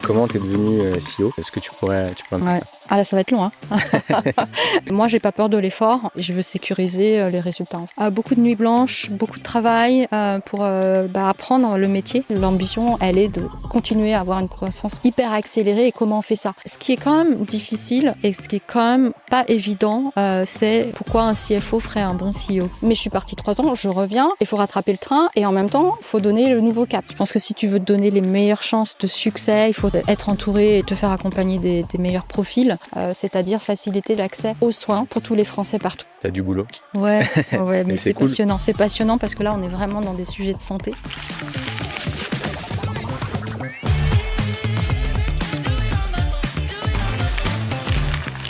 Comment tu es devenu CEO? Est-ce que tu pourrais me dire Ouais. ça? Ah là, ça va être long, hein. Moi, j'ai pas peur de l'effort. Je veux sécuriser les résultats. Beaucoup de nuits blanches, beaucoup de travail pour apprendre le métier. L'ambition, elle est de continuer à avoir une croissance hyper accélérée. Et comment on fait ça? Ce qui est quand même difficile et ce qui est quand même pas évident, c'est pourquoi un CFO ferait un bon CEO. Mais je suis partie 3 ans, je reviens, il faut rattraper le train et en même temps, il faut donner le nouveau cap. Je pense que si tu veux te donner les meilleures chances de succès, il faut être entouré et te faire accompagner des meilleurs profils. C'est-à-dire faciliter l'accès aux soins pour tous les Français partout. T'as du boulot. Ouais, mais Mais c'est c'est cool. passionnant. C'est passionnant parce que là, on est vraiment dans des sujets de santé.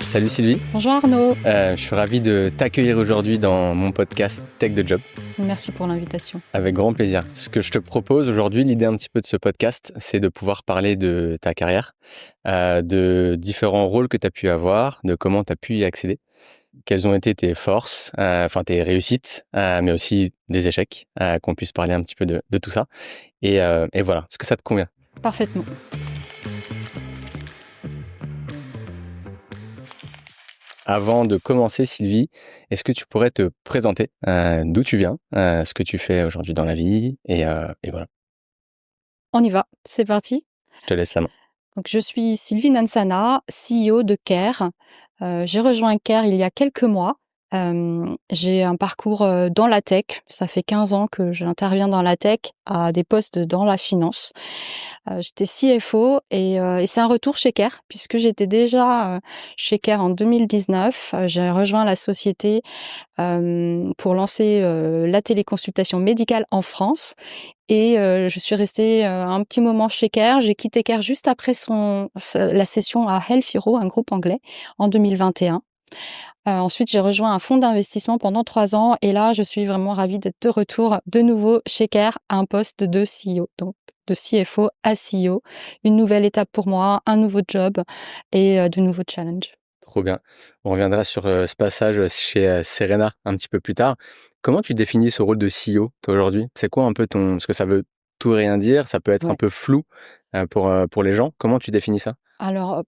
Salut Sylvie, Bonjour Arnaud, je suis ravi de t'accueillir aujourd'hui dans mon podcast Tech de Job. merci pour l'invitation. Avec grand plaisir. Ce que je te propose aujourd'hui, l'idée un petit peu de ce podcast, c'est de pouvoir parler de ta carrière, de différents rôles que tu as pu avoir, de comment tu as pu y accéder, quelles ont été tes forces, tes réussites, mais aussi des échecs, qu'on puisse parler un petit peu de tout ça. Et voilà, est-ce que ça te convient? Parfaitement. Avant de commencer, Sylvie, est-ce que tu pourrais te présenter d'où tu viens, ce que tu fais aujourd'hui dans la vie, et voilà, On y va, c'est parti. je te laisse la main. Donc, je suis Sylvie Nansana, CEO de Care. J'ai rejoint Care il y a quelques mois. J'ai un parcours dans la tech. Ça fait 15 ans que j'interviens dans la tech à des postes dans la finance. J'étais CFO et c'est un retour chez Care puisque j'étais déjà chez Care en 2019. J'ai rejoint la société pour lancer la téléconsultation médicale en France. Et je suis restée un petit moment chez Care. J'ai quitté Care juste après la session à Health Hero, un groupe anglais, en 2021. Ensuite, j'ai rejoint un fonds d'investissement pendant 3 ans. Et là, je suis vraiment ravie d'être de retour de nouveau chez Care à un poste de CEO. Donc, de CFO à CEO. Une nouvelle étape pour moi, un nouveau job et de nouveaux challenges. Trop bien. On reviendra sur ce passage chez Serena un petit peu plus tard. Comment tu définis ce rôle de CEO, toi, aujourd'hui? C'est quoi un peu parce que ça veut tout et rien dire, ça peut être un Ouais. peu flou pour les gens. Comment tu définis ça? Alors,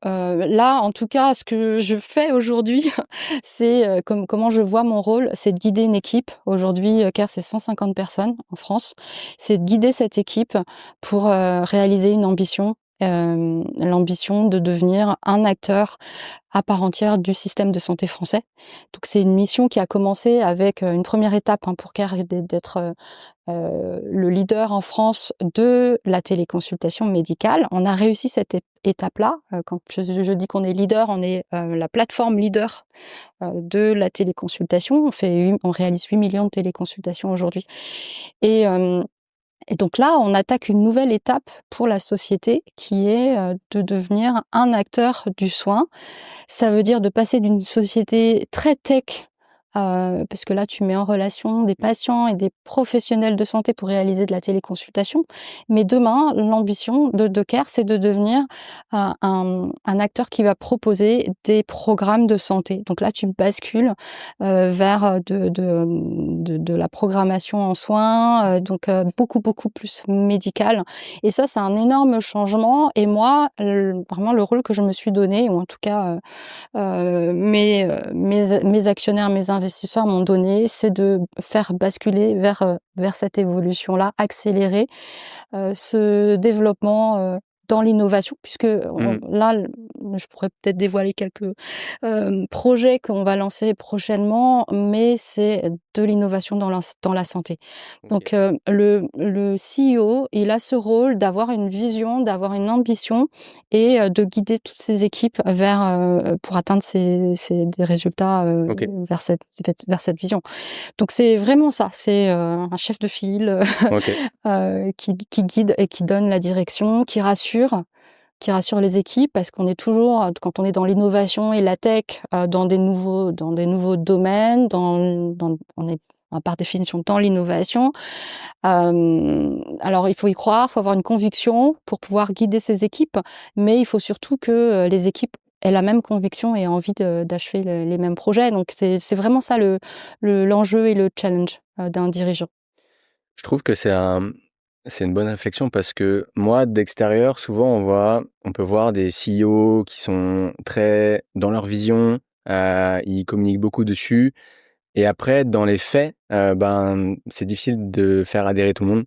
là, en tout cas, ce que je fais aujourd'hui, c'est comment je vois mon rôle, c'est de guider une équipe. Aujourd'hui, CARE, c'est 150 personnes en France. C'est de guider cette équipe pour réaliser une ambition, l'ambition de devenir un acteur à part entière du système de santé français. Donc, c'est une mission qui a commencé avec une première étape pour CARE, d'être le leader en France de la téléconsultation médicale. On a réussi cette étape-là. Quand je dis qu'on est leader, on est la plateforme leader de la téléconsultation. On réalise 8 millions de téléconsultations aujourd'hui. Et donc là, on attaque une nouvelle étape pour la société qui est de devenir un acteur du soin. Ça veut dire de passer d'une société très tech, parce que là, tu mets en relation des patients et des professionnels de santé pour réaliser de la téléconsultation. Mais demain, l'ambition de Care, c'est de devenir un acteur qui va proposer des programmes de santé. Donc là, tu bascules vers de la programmation en soins, beaucoup, beaucoup plus médical. Et ça, c'est un énorme changement. Et moi, vraiment, le rôle que je me suis donné, ou en tout cas mes actionnaires, mes investisseurs m'ont donné, c'est de faire basculer vers cette évolution-là, accélérer ce développement dans l'innovation, puisque là, je pourrais peut-être dévoiler quelques projets qu'on va lancer prochainement, mais c'est de l'innovation dans la santé. Ok. Donc le CEO, il a ce rôle d'avoir une vision, d'avoir une ambition et de guider toutes ses équipes pour atteindre des résultats Ok. vers cette vision. Donc c'est vraiment ça, c'est un chef de file Ok. qui guide et qui donne la direction, qui rassure les équipes parce qu'on est toujours, quand on est dans l'innovation et la tech, dans des nouveaux domaines, on est par définition dans l'innovation. Alors il faut y croire, il faut avoir une conviction pour pouvoir guider ses équipes, mais il faut surtout que les équipes aient la même conviction et envie d'achever les mêmes projets. Donc c'est vraiment ça l'enjeu et le challenge d'un dirigeant. Je trouve que c'est C'est une bonne réflexion parce que moi, d'extérieur, souvent, on peut voir des CEO qui sont très dans leur vision, ils communiquent beaucoup dessus. Et après, dans les faits, c'est difficile de faire adhérer tout le monde,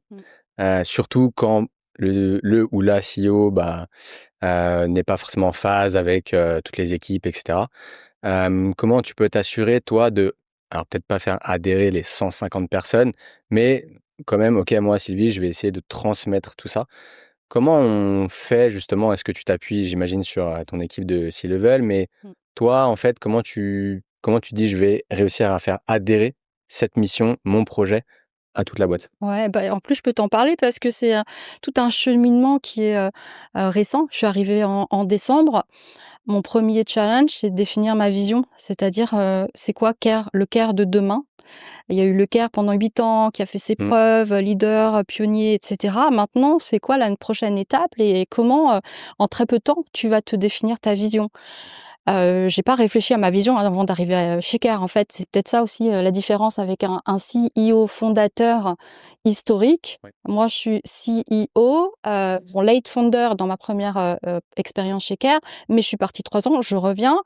Mmh. surtout quand le ou la CEO n'est pas forcément en phase avec toutes les équipes, etc. Comment tu peux t'assurer, toi, alors peut-être pas faire adhérer les 150 personnes, mais quand même, ok, moi, Sylvie, je vais essayer de transmettre tout ça. Comment on fait justement? Est-ce que tu t'appuies, j'imagine, sur ton équipe de C-level, mais Mmh. toi, en fait, comment tu dis je vais réussir à faire adhérer cette mission, mon projet, à toute la boîte? Ouais, bah, en plus, je peux t'en parler parce que c'est, tout un cheminement qui est, récent. Je suis arrivée en décembre. Mon premier challenge, c'est de définir ma vision, c'est-à-dire, c'est quoi Care, le Care de demain? Il y a eu le Care pendant 8 ans qui a fait ses Mmh. preuves, leader, pionnier et cetera. Maintenant, c'est quoi la prochaine étape et comment, en très peu de temps, tu vas te définir ta vision? J'ai pas réfléchi à ma vision avant d'arriver chez Care, en fait. C'est peut-être ça aussi, la différence avec un CEO fondateur historique. Ouais. Moi, je suis CEO, bon late founder dans ma première, expérience chez Care, mais je suis partie 3 ans, je reviens,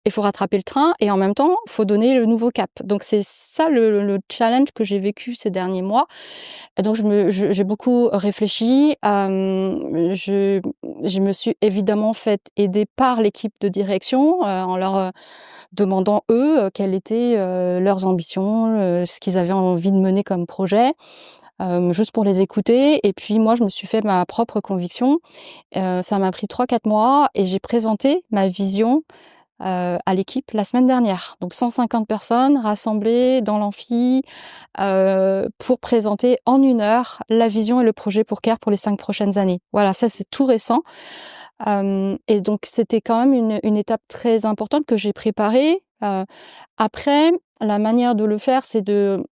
il faut rattraper le train et en même temps, faut donner le nouveau cap. Donc c'est ça le challenge que j'ai vécu ces derniers mois. Et donc j'ai beaucoup réfléchi. Je me suis évidemment fait aider par l'équipe de direction, en leur, demandant eux, quelles étaient, leurs ambitions, ce qu'ils avaient envie de mener comme projet, juste pour les écouter. Et puis moi, je me suis fait ma propre conviction. Ça m'a pris 3-4 mois et j'ai présenté ma vision à l'équipe la semaine dernière. Donc 150 personnes rassemblées dans l'amphi pour présenter en 1 heure la vision et le projet pour Care pour les 5 prochaines années. Voilà, ça c'est tout récent. Et donc c'était quand même une étape très importante que j'ai préparée. Après, la manière de le faire, c'est de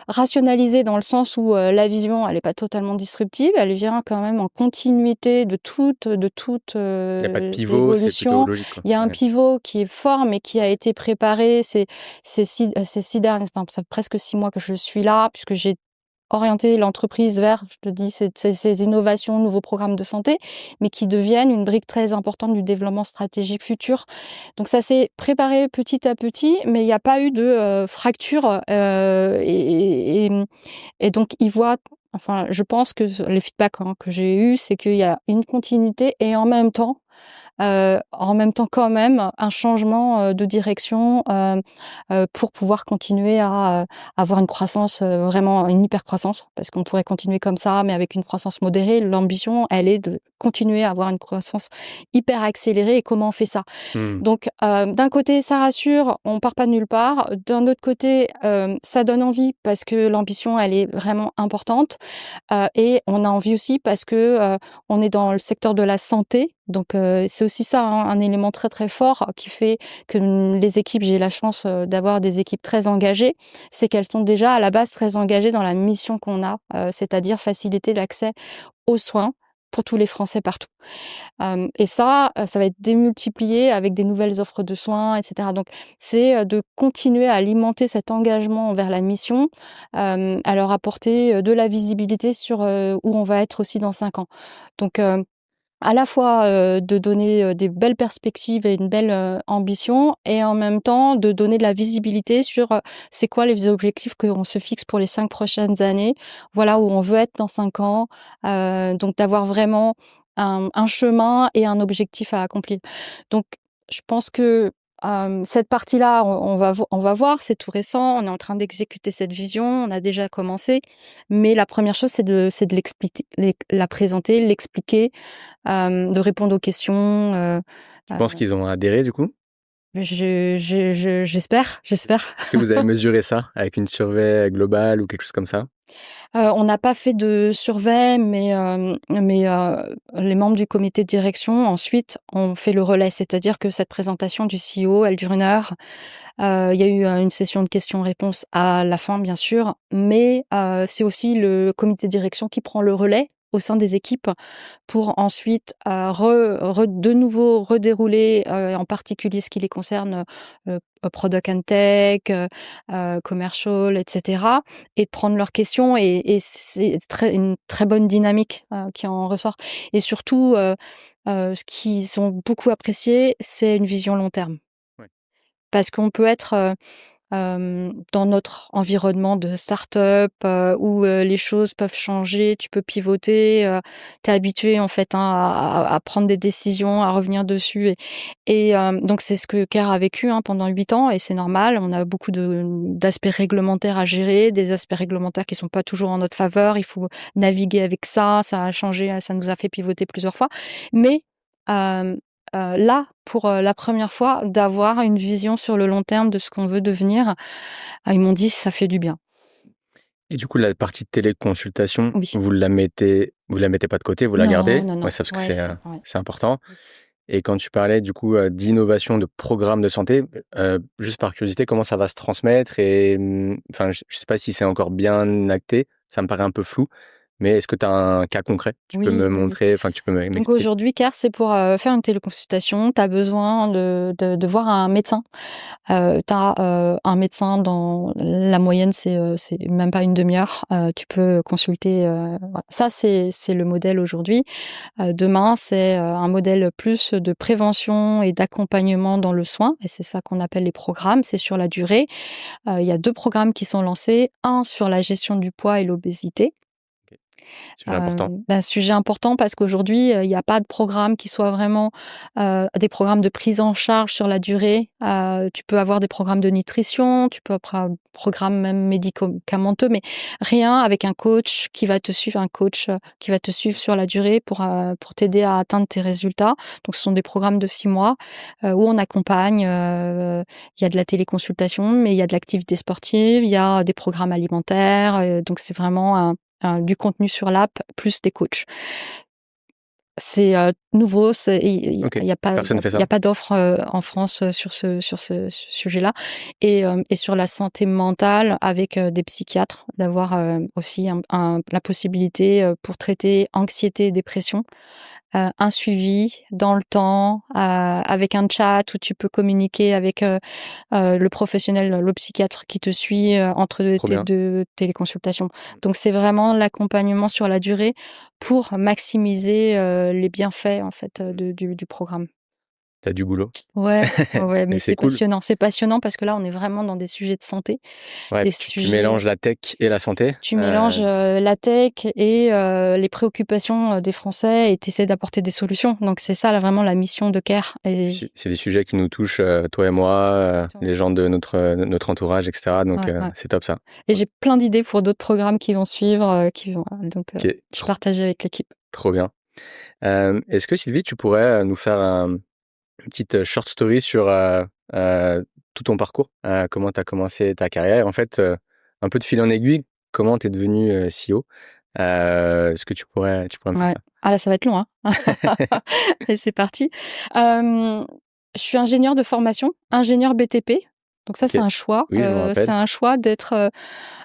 rationaliser dans le sens où, la vision, elle est pas totalement disruptive, elle vient quand même en continuité de toute, Il y a pas de pivot, c'est plutôt l'évolution. logique, quoi. Il y a un Ouais. pivot qui est fort, mais qui a été préparé ces 6 derniers, enfin, ça fait presque 6 mois que je suis là, puisque j'ai orienter l'entreprise vers, je te dis, ces innovations, nouveaux programmes de santé, mais qui deviennent une brique très importante du développement stratégique futur. Donc ça s'est préparé petit à petit, mais il n'y a pas eu de fracture. Et donc ils voient, enfin, je pense que les feedbacks que j'ai eus, c'est qu'il y a une continuité et en même temps quand même un changement de direction pour pouvoir continuer à avoir une croissance, vraiment une hyper croissance, parce qu'on pourrait continuer comme ça, mais avec une croissance modérée. L'ambition, elle est de continuer à avoir une croissance hyper accélérée. Et comment on fait ça? Mmh. Donc, d'un côté, ça rassure, on part pas de nulle part. D'un autre côté, ça donne envie parce que l'ambition, elle est vraiment importante. Et on a envie aussi parce que, on est dans le secteur de la santé. Donc, c'est aussi ça, hein, un élément très, très fort qui fait que, les équipes, j'ai la chance, d'avoir des équipes très engagées. C'est qu'elles sont déjà à la base très engagées dans la mission qu'on a, c'est-à-dire faciliter l'accès aux soins pour tous les Français partout. Et ça va être démultiplié avec des nouvelles offres de soins et cetera. Donc c'est, de continuer à alimenter cet engagement envers la mission, à leur apporter, de la visibilité sur, où on va être aussi dans 5 ans. Donc à la fois, de donner, des belles perspectives et une belle, ambition, et en même temps de donner de la visibilité sur, c'est quoi les objectifs qu'on se fixe pour les 5 prochaines années. Voilà où on veut être dans 5 ans, donc d'avoir vraiment un chemin et un objectif à accomplir. Donc je pense que, cette partie-là, on va voir, c'est tout récent, on est en train d'exécuter cette vision, on a déjà commencé, mais la première chose, c'est de l'expliquer, la présenter, l'expliquer, de répondre aux questions, Tu penses qu'ils ont adhéré, du coup? j'espère. Est-ce que vous avez mesuré ça avec une survey globale ou quelque chose comme ça? On n'a pas fait de survey, mais les membres du comité de direction, ensuite, ont fait le relais. C'est-à-dire que cette présentation du CEO, elle dure 1 heure. Il y a eu, une session de questions-réponses à la fin, bien sûr, mais c'est aussi le comité de direction qui prend le relais au sein des équipes pour ensuite de nouveau redérouler, en particulier ce qui les concerne, product and tech, commercial, etc., et de prendre leurs questions, et c'est une très bonne dynamique qui en ressort. Et surtout, ce qu'ils ont beaucoup apprécié, c'est une vision long terme. Ouais. Parce qu'on peut être dans notre environnement de start-up où les choses peuvent changer, tu peux pivoter, tu es habitué en fait à prendre des décisions, à revenir dessus, et donc c'est ce que Care a vécu pendant 8 ans, et c'est normal. On a beaucoup d'aspects réglementaires à gérer, des aspects réglementaires qui sont pas toujours en notre faveur. Il faut naviguer avec ça a changé, ça nous a fait pivoter plusieurs fois. Mais là, pour la première fois, d'avoir une vision sur le long terme de ce qu'on veut devenir, ils m'ont dit ça fait du bien. Et du coup, la partie de téléconsultation, Oui. vous la mettez pas de côté, vous la Non, gardez? non, non. Ouais, ça parce que Ouais, ouais. c'est important. Oui. Et quand tu parlais du coup, d'innovation de programmes de santé, juste par curiosité, comment ça va se transmettre? Et enfin, je sais pas si c'est encore bien acté, ça me paraît un peu flou, mais est-ce que tu as un cas concret? Tu peux me Oui, oui, oui. montrer, enfin, tu peux Donc m'expliquer? aujourd'hui, Care, c'est pour faire une téléconsultation, tu as besoin de voir un médecin. Tu as un médecin, la moyenne, c'est même pas une demi-heure. Tu peux consulter. Voilà. Ça, c'est le modèle aujourd'hui. Demain, c'est un modèle plus de prévention et d'accompagnement dans le soin, et c'est ça qu'on appelle les programmes. C'est sur la durée. Il y a 2 programmes qui sont lancés, un sur la gestion du poids et l'obésité. OK. Sujet important. Sujet important parce qu'aujourd'hui, il y a pas de programme qui soit vraiment, des programmes de prise en charge sur la durée. Tu peux avoir des programmes de nutrition, tu peux avoir un programme même médicamenteux, mais rien avec un coach qui va te suivre, qui va te suivre sur la durée pour t'aider à atteindre tes résultats. Donc ce sont des programmes de 6 mois, où on accompagne, il y a de la téléconsultation, mais il y a de l'activité sportive, il y a des programmes alimentaires, donc c'est vraiment du contenu sur l'app plus des coachs. C'est nouveau, OK. il y a pas Personne ne fait il y ça? a pas d'offre en France sur ce sujet-là, et sur la santé mentale avec des psychiatres, d'avoir aussi la possibilité pour traiter anxiété et dépression. Un suivi dans le temps, avec un chat où tu peux communiquer avec le professionnel, le psychiatre qui te suit entre Trop tes bien. 2 téléconsultations. Donc c'est vraiment l'accompagnement sur la durée pour maximiser les bienfaits en fait du programme. Tu as du boulot. Ouais, ouais, mais Mais c'est c'est cool. passionnant. C'est passionnant parce que là, on est vraiment dans des sujets de santé, Ouais, des tu sujets. mélanges la tech et la santé. Tu mélanges la tech et les préoccupations des Français, et tu essaies d'apporter des solutions. Donc c'est ça là, vraiment la mission de Care. Et C'est des sujets qui nous touchent, toi et moi, exactement. les gens de notre entourage, et cetera, donc Ouais, ouais. c'est top ça. Et j'ai plein d'idées pour d'autres programmes qui vont suivre, donc OK, je partage avec l'équipe. trop bien. Est-ce que Sylvie, tu pourrais, nous faire une petite, short story sur, tout ton parcours? Comment tu as commencé ta carrière? Et en fait, un peu de fil en aiguille, comment tu es devenue, CEO? Est-ce que tu pourrais me faire Ouais. ça? Ah là, ça va être long, hein. Et c'est parti. Je suis ingénieure de formation, ingénieure BTP. Donc ça, c'est OK. un choix. Oui, je me C'est rappelle. un choix d'être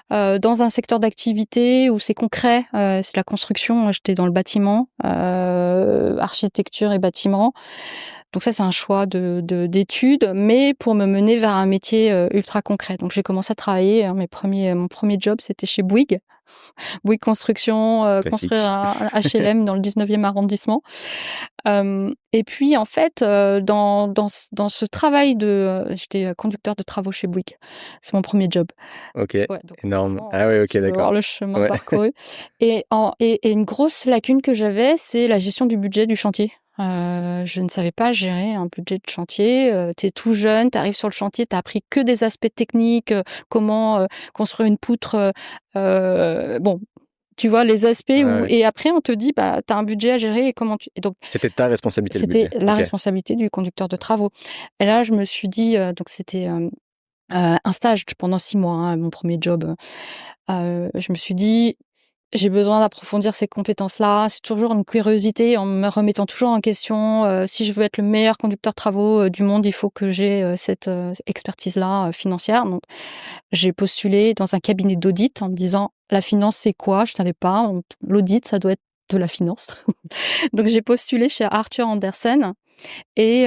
dans un secteur d'activité où c'est concret. C'est la construction. Moi, j'étais dans le bâtiment, architecture et bâtiment. Donc ça, c'est un choix d'études, mais pour me mener vers un métier ultra concret. Donc j'ai commencé à travailler. Mon premier job, c'était chez Bouygues. Bouygues Construction, construire Classique. un HLM dans le 19e arrondissement. Et puis en fait, dans ce travail j'étais conducteur de travaux chez Bouygues. C'est mon premier job. OK, Ouais, donc énorme. vraiment, Ah oui, OK, tu veux voir d'accord. le chemin Ouais. parcouru. Et une grosse lacune que j'avais, c'est la gestion du budget du chantier. Je ne savais pas gérer un budget de chantier. Tu es tout jeune, tu arrives sur le chantier, tu as appris que des aspects techniques, comment construire une poutre, bon, tu vois les aspects Ouais, où, ouais. et après on te dit bah tu as un budget à gérer, et donc C'était ta responsabilité, le c'était budget? la OK. responsabilité du conducteur de travaux. Et là je me suis dit donc c'était un stage pendant 6 mois, mon premier job. Je me suis dit: «J'ai besoin d'approfondir ces compétences-là». C'est toujours une curiosité en me remettant toujours en question. Si je veux être le meilleur conducteur de travaux du monde, il faut que j'ai cette expertise-là financière. Donc j'ai postulé dans un cabinet d'audit en me disant: «La finance, c'est quoi?» Je savais pas. L'audit, ça doit être de la finance. Donc j'ai postulé chez Arthur Andersen et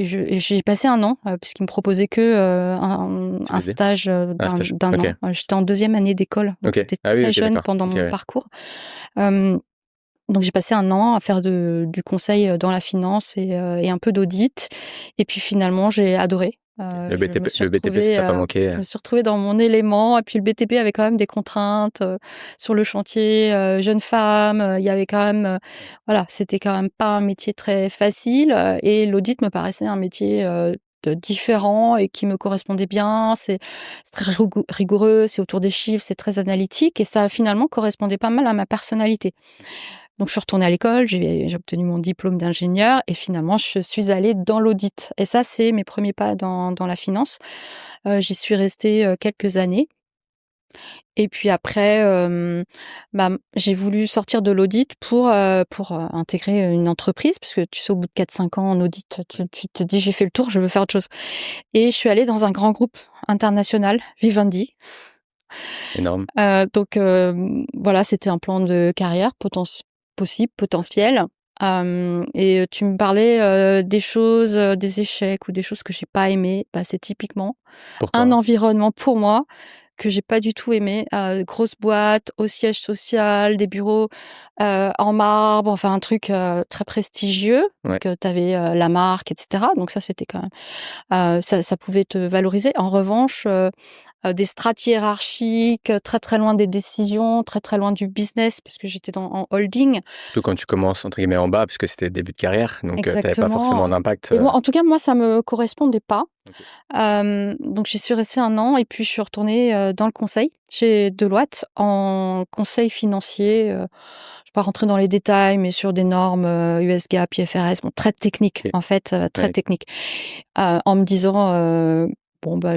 j'ai passé 1 an, puisqu'il me proposait que, un CDD? stage, Ah, stage. d'un OK. an. J'étais en 2e année d'école, donc OK. j'étais Ah oui, très OK, jeune d'accord. pendant OK, mon ouais. parcours. Hem, donc j'ai passé 1 an à faire du conseil, dans la finance et un peu d'audit et puis finalement j'ai adoré. OK. Le BTP, ça t'a pas manqué? Je me suis retrouvée dans mon élément et puis le BTP avait quand même des contraintes, sur le chantier, jeune femme, il y avait quand même, voilà, c'était quand même pas un métier très facile, et l'audit me paraissait un métier, différent et qui me correspondait bien. C'est très rigoureux, c'est autour des chiffres, c'est très analytique et ça finalement correspondait pas mal à ma personnalité. Donc je suis retournée à l'école, j'ai obtenu mon diplôme d'ingénieur et finalement je suis allée dans l'audit. Et ça, c'est mes premiers pas dans la finance. J'y suis restée, quelques années et puis après, j'ai voulu sortir de l'audit pour intégrer une entreprise parce que tu sais, au bout de 4-5 ans en audit, tu te dis: «J'ai fait le tour, je veux faire autre chose» et je suis allée dans un grand groupe international, Vivendi. Énorme. Donc voilà, c'était un plan de carrière possible, potentiel. Et tu me parlais, des choses, des échecs ou des choses que j'ai pas aimées. Bah, c'est typiquement un Pourquoi? environnement pour moi que j'ai pas du tout aimé. Grosse boîte, au siège social, des bureaux, en marbre, enfin un truc, très prestigieux. Ouais. Donc tu avais, la marque et cetera. Donc ça, c'était quand même, ça pouvait te valoriser. En revanche, des strates hiérarchiques, très, très loin des décisions, très, très loin du business puisque j'étais en holding. Surtout quand tu commences entre guillemets «en bas» parce que c'était début de carrière, donc tu avais pas forcément Exactement. d'impact, Et moi, en tout cas, moi, ça me correspondait pas. OK. Donc j'y suis restée 1 an et puis je suis retournée, dans le conseil chez Deloitte en conseil financier, je vais pas rentrer dans les détails, mais sur des normes, US GAAP, IFRS, bon, très techniques OK. en fait, très Ouais. techniques. En me disant, bon, bah,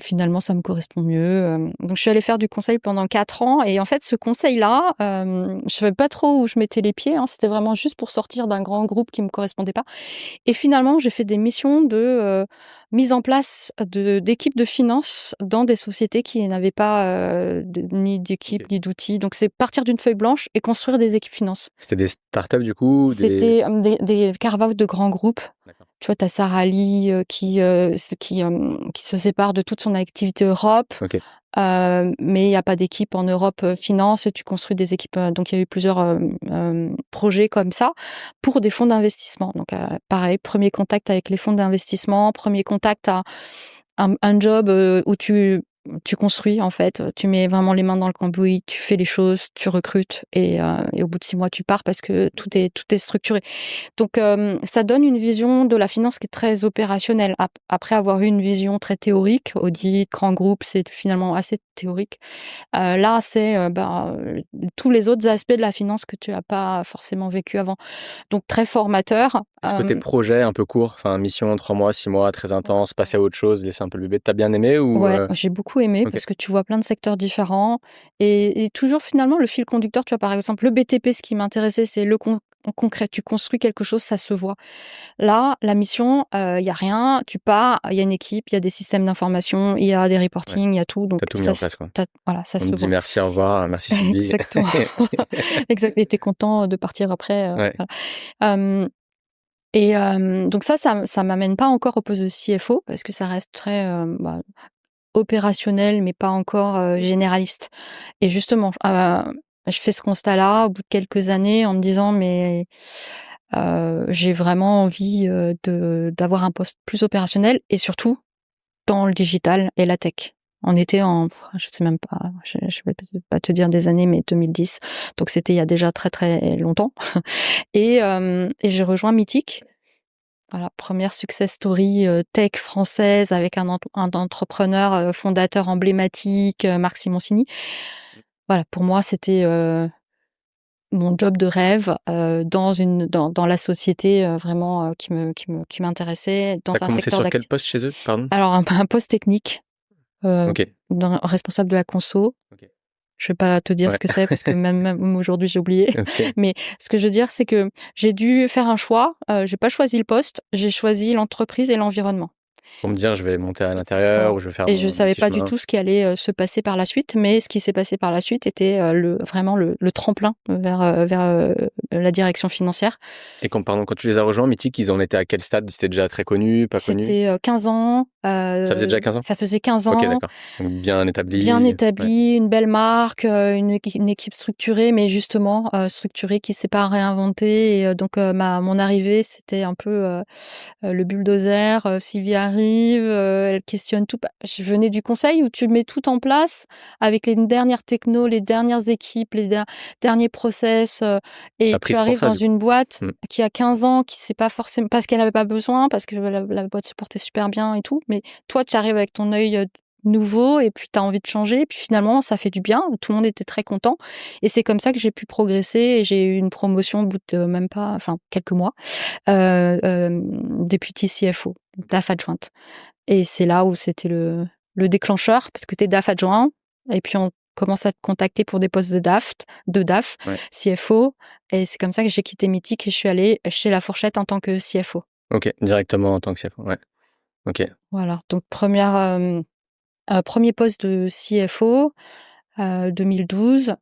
finalement ça me correspond mieux, donc je suis allée faire du conseil pendant 4 ans et en fait ce conseil-là, je savais pas trop où je mettais les pieds, hein. C'était vraiment juste pour sortir d'un grand groupe qui me correspondait pas et finalement j'ai fait des missions de, mise en place d'équipes de finance dans des sociétés qui n'avaient pas, ni d'équipe, OK. ni d'outils. Donc c'est partir d'une feuille blanche et construire des équipes finance. C'était des startups du coup? Des C'était, des carve-out de grands groupes. D'accord. Tu vois, tu as Sara Lee, qui se sépare de toute son activité Europe, OK. mais il y a pas d'équipe en Europe, finance et tu construis des équipes, donc il y a eu plusieurs, projets comme ça pour des fonds d'investissement. Donc pareil, 1er contact avec les fonds d'investissement, 1er contact à un job, où tu construis en fait, tu mets vraiment les mains dans le cambouis, tu fais les choses, tu recrutes et au bout de 6 mois tu pars parce que tout est structuré. Donc ça donne une vision de la finance qui est très opérationnelle. Après avoir eu une vision très théorique, audit, grand groupe, c'est finalement assez théorique. Là, c'est, tous les autres aspects de la finance que tu as pas forcément vécu avant. Donc très formateur. Et ce côté projet un peu court, enfin mission 3 mois, 6 mois, très intense, passer à autre chose, laisser un peu le bébé, tu as bien aimé ou Ouais, j'ai beaucoup aimé OK. parce que tu vois plein de secteurs différents et toujours finalement le fil conducteur, tu vois, par exemple, le BTP, ce qui m'intéressait, c'est le concret. Tu construis quelque chose, ça se voit. Là, la mission, il y a rien, tu pars, il y a une équipe, il y a des systèmes d'information, il y a des Ouais. reporting, il y a tout, donc Tu as tout mis ça en se place quoi. voilà, ça On te se dit voit. merci, au revoir, merci Sylvie. Exactement. Exact et tu es content de partir après, Ouais. voilà. Hem donc ça m'amène pas encore au poste de CFO parce que ça reste très, opérationnel, mais pas encore, généraliste et justement, je fais ce constat-là au bout de quelques années en me disant: «Mais, j'ai vraiment envie, d'avoir un poste plus opérationnel et surtout dans le digital et la tech». On était je sais même pas, je vais peut-être pas te dire des années, mais 2010, donc c'était il y a déjà très, très longtemps et j'ai rejoint Mythic. Voilà, première success story, tech française avec un entrepreneur, fondateur emblématique, Marc Simoncini. Voilà, pour moi, c'était, mon job de rêve, dans la société, vraiment, qui m'intéressait, Tu as dans un commencé secteur sur quel poste chez eux? Pardon? alors un poste technique, OK. responsable de la conso. OK. Je vais pas te dire Ouais. ce que c'est parce que même aujourd'hui, j'ai oublié. OK. Mais ce que je veux dire, c'est que j'ai dû faire un choix, j'ai pas choisi le poste, j'ai choisi l'entreprise et l'environnement. Pour me dire, je vais monter à l'intérieur Voilà. ou je vais faire Et je mon savais petit pas du chemin. tout ce qui allait se passer par la suite, mais ce qui s'est passé par la suite était vraiment le tremplin vers la direction financière. Et quand tu les as rejoints, Mythic, ils en étaient à quel stade? C'était déjà très connu, pas connu? C'était 15 ans. Ça faisait déjà 15 ans? Ça faisait 15 Ok, ans. d'accord. Donc bien Bien établi. Ouais. établi, une belle marque, une équipe structurée, mais justement structurée qui s'est pas réinventée. Et donc mon arrivée, c'était un peu le bulldozer. Sylvie arrive, elle questionne tout. Je venais du conseil où tu mets tout en place avec les dernières technos, les dernières équipes, les derniers process, T'as et tu prise pour arrives ça, dans du coup. une boîte Mm. qui a 15 ans, qui sait pas forcément parce qu'elle avait pas besoin, parce que la boîte se portait super bien et tout. Mais toi, tu arrives avec ton œil nouveau et puis tu as envie de changer. Et puis finalement, ça fait du bien. Tout le monde était très content. Et c'est comme ça que j'ai pu progresser et j'ai eu une promotion au bout de même pas, enfin, quelques mois, député CFO, DAF adjointe. Et c'est là où c'était le déclencheur parce que tu es DAF adjoint et puis on commence à te contacter pour des postes de DAF, Ouais. CFO. Et c'est comme ça que j'ai quitté Mythic et je suis allée chez La Fourchette en tant que CFO. Ok, directement en tant que CFO. Ouais. Ok. Voilà. Donc, premier poste de CFO, 2012.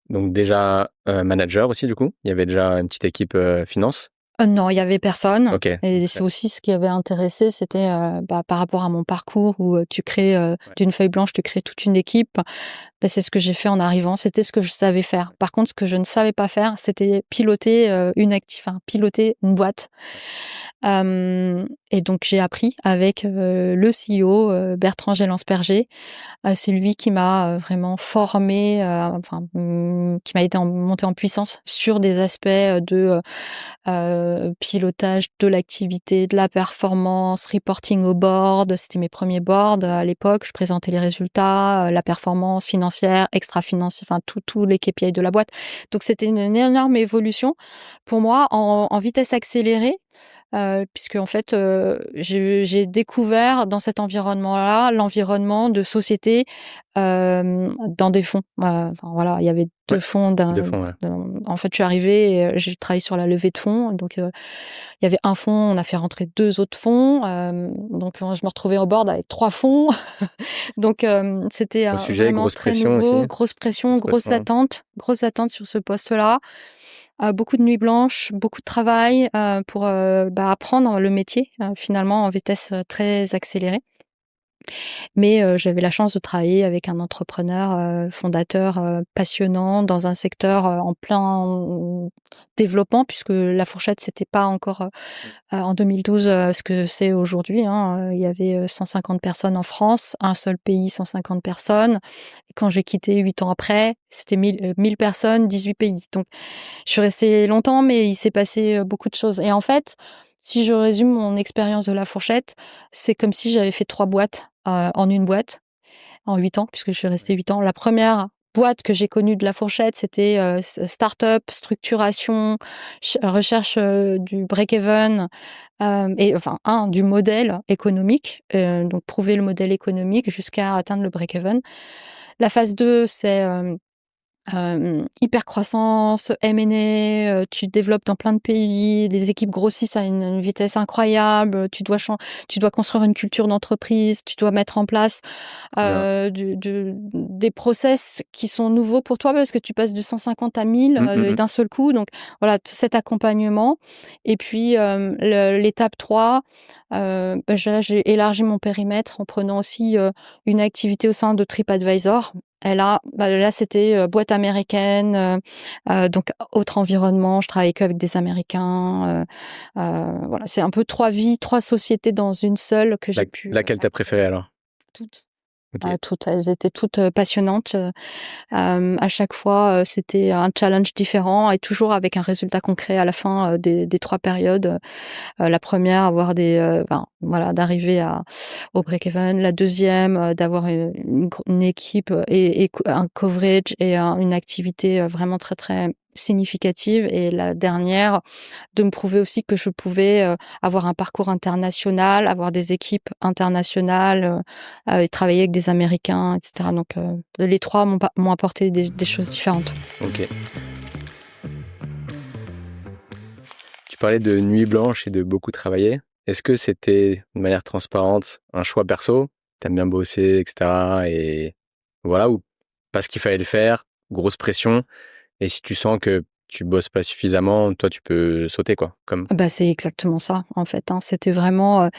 Donc déjà manager aussi, du coup. Il y avait déjà une petite équipe finance. Non, il y avait personne. Ok. Et Donc, c'est aussi ce qui avait intéressé, c'était par rapport à mon parcours où tu crées ouais. d'une feuille blanche, tu crées toute une équipe. Ben, c'est ce que j'ai fait en arrivant. C'était ce que je savais faire. Par contre, ce que je ne savais pas faire, c'était piloter piloter une boîte. Et donc j'ai appris avec le CEO Bertrand Gélance-Perger. C'est lui qui m'a vraiment formée, qui m'a aidé à monter en puissance sur des aspects de pilotage de l'activité, de la performance, reporting au board. C'était mes premiers boards à l'époque. Je présentais les résultats, la performance financière, extra-financière, enfin tous les KPI de la boîte. Donc c'était une énorme évolution pour moi en vitesse accélérée. Puisque en fait, j'ai découvert dans cet environnement-là l'environnement de société dans des fonds. Enfin voilà, il y avait deux Ouais. fonds. Deux fonds, ouais. En fait, je suis arrivée et j'ai travaillé sur la levée de fonds. Donc, il y avait un fonds, on a fait rentrer 2 autres fonds. Donc, je me retrouvais au board avec 3 fonds. Donc, c'était Au sujet, vraiment grosse très pression aussi. nouveau, grosse pression, grosse attente sur ce poste-là. Beaucoup de nuits blanches, beaucoup de travail pour apprendre le métier finalement en vitesse très accélérée. Mais j'avais la chance de travailler avec un entrepreneur fondateur passionnant dans un secteur en plein développement puisque La Fourchette c'était pas encore en 2012 ce que c'est aujourd'hui. Il y avait 150 personnes en France, un seul pays, 150 personnes. Et quand j'ai quitté 8 ans après, c'était 1000 personnes, 18 pays. Donc je suis restée longtemps, mais il s'est passé beaucoup de choses. Et en fait, si je résume mon expérience de La Fourchette, c'est comme si j'avais fait 3 boîtes en une boîte, en 8 ans, puisque je suis restée 8 ans. La première boîte que j'ai connue de La Fourchette, c'était start-up, structuration, recherche du break-even, du modèle économique, donc prouver le modèle économique jusqu'à atteindre le break-even. La phase 2, c'est hyper croissance, M&A, tu développes dans plein de pays, les équipes grossissent à une vitesse incroyable, tu dois construire une culture d'entreprise, tu dois mettre en place des process qui sont nouveaux pour toi parce que tu passes de 150 à 1000 d'un seul coup. Donc voilà, cet accompagnement. Et puis l'étape 3, j'ai élargi mon périmètre en prenant aussi une activité au sein de TripAdvisor. Et là, c'était boîte américaine, donc autre environnement. Je travaillais qu'avec des Américains. Voilà, c'est un peu 3 vies, 3 sociétés dans une seule que j'ai pu. Laquelle t'as préférée alors? Toutes. Ok. Toutes, elles étaient toutes passionnantes. À chaque fois, c'était un challenge différent et toujours avec un résultat concret à la fin des 3 périodes. La première, avoir d'arriver au break-even. La deuxième, d'avoir une équipe et un coverage et une activité vraiment très très significative. Et la dernière, de me prouver aussi que je pouvais avoir un parcours international, avoir des équipes internationales et travailler avec des Américains, etc. Donc les 3 m'ont apporté des choses différentes. Ok. Tu parlais de nuit blanche et de beaucoup travailler. est-ce que c'était de manière transparente un choix perso? T'aimes bien bosser, etc. Et voilà, ou parce qu'il fallait le faire, grosse pression. Et si tu sens que tu bosses pas suffisamment, toi, tu peux sauter, quoi. Comme... Bah, c'est exactement ça, en fait, hein. C'était vraiment,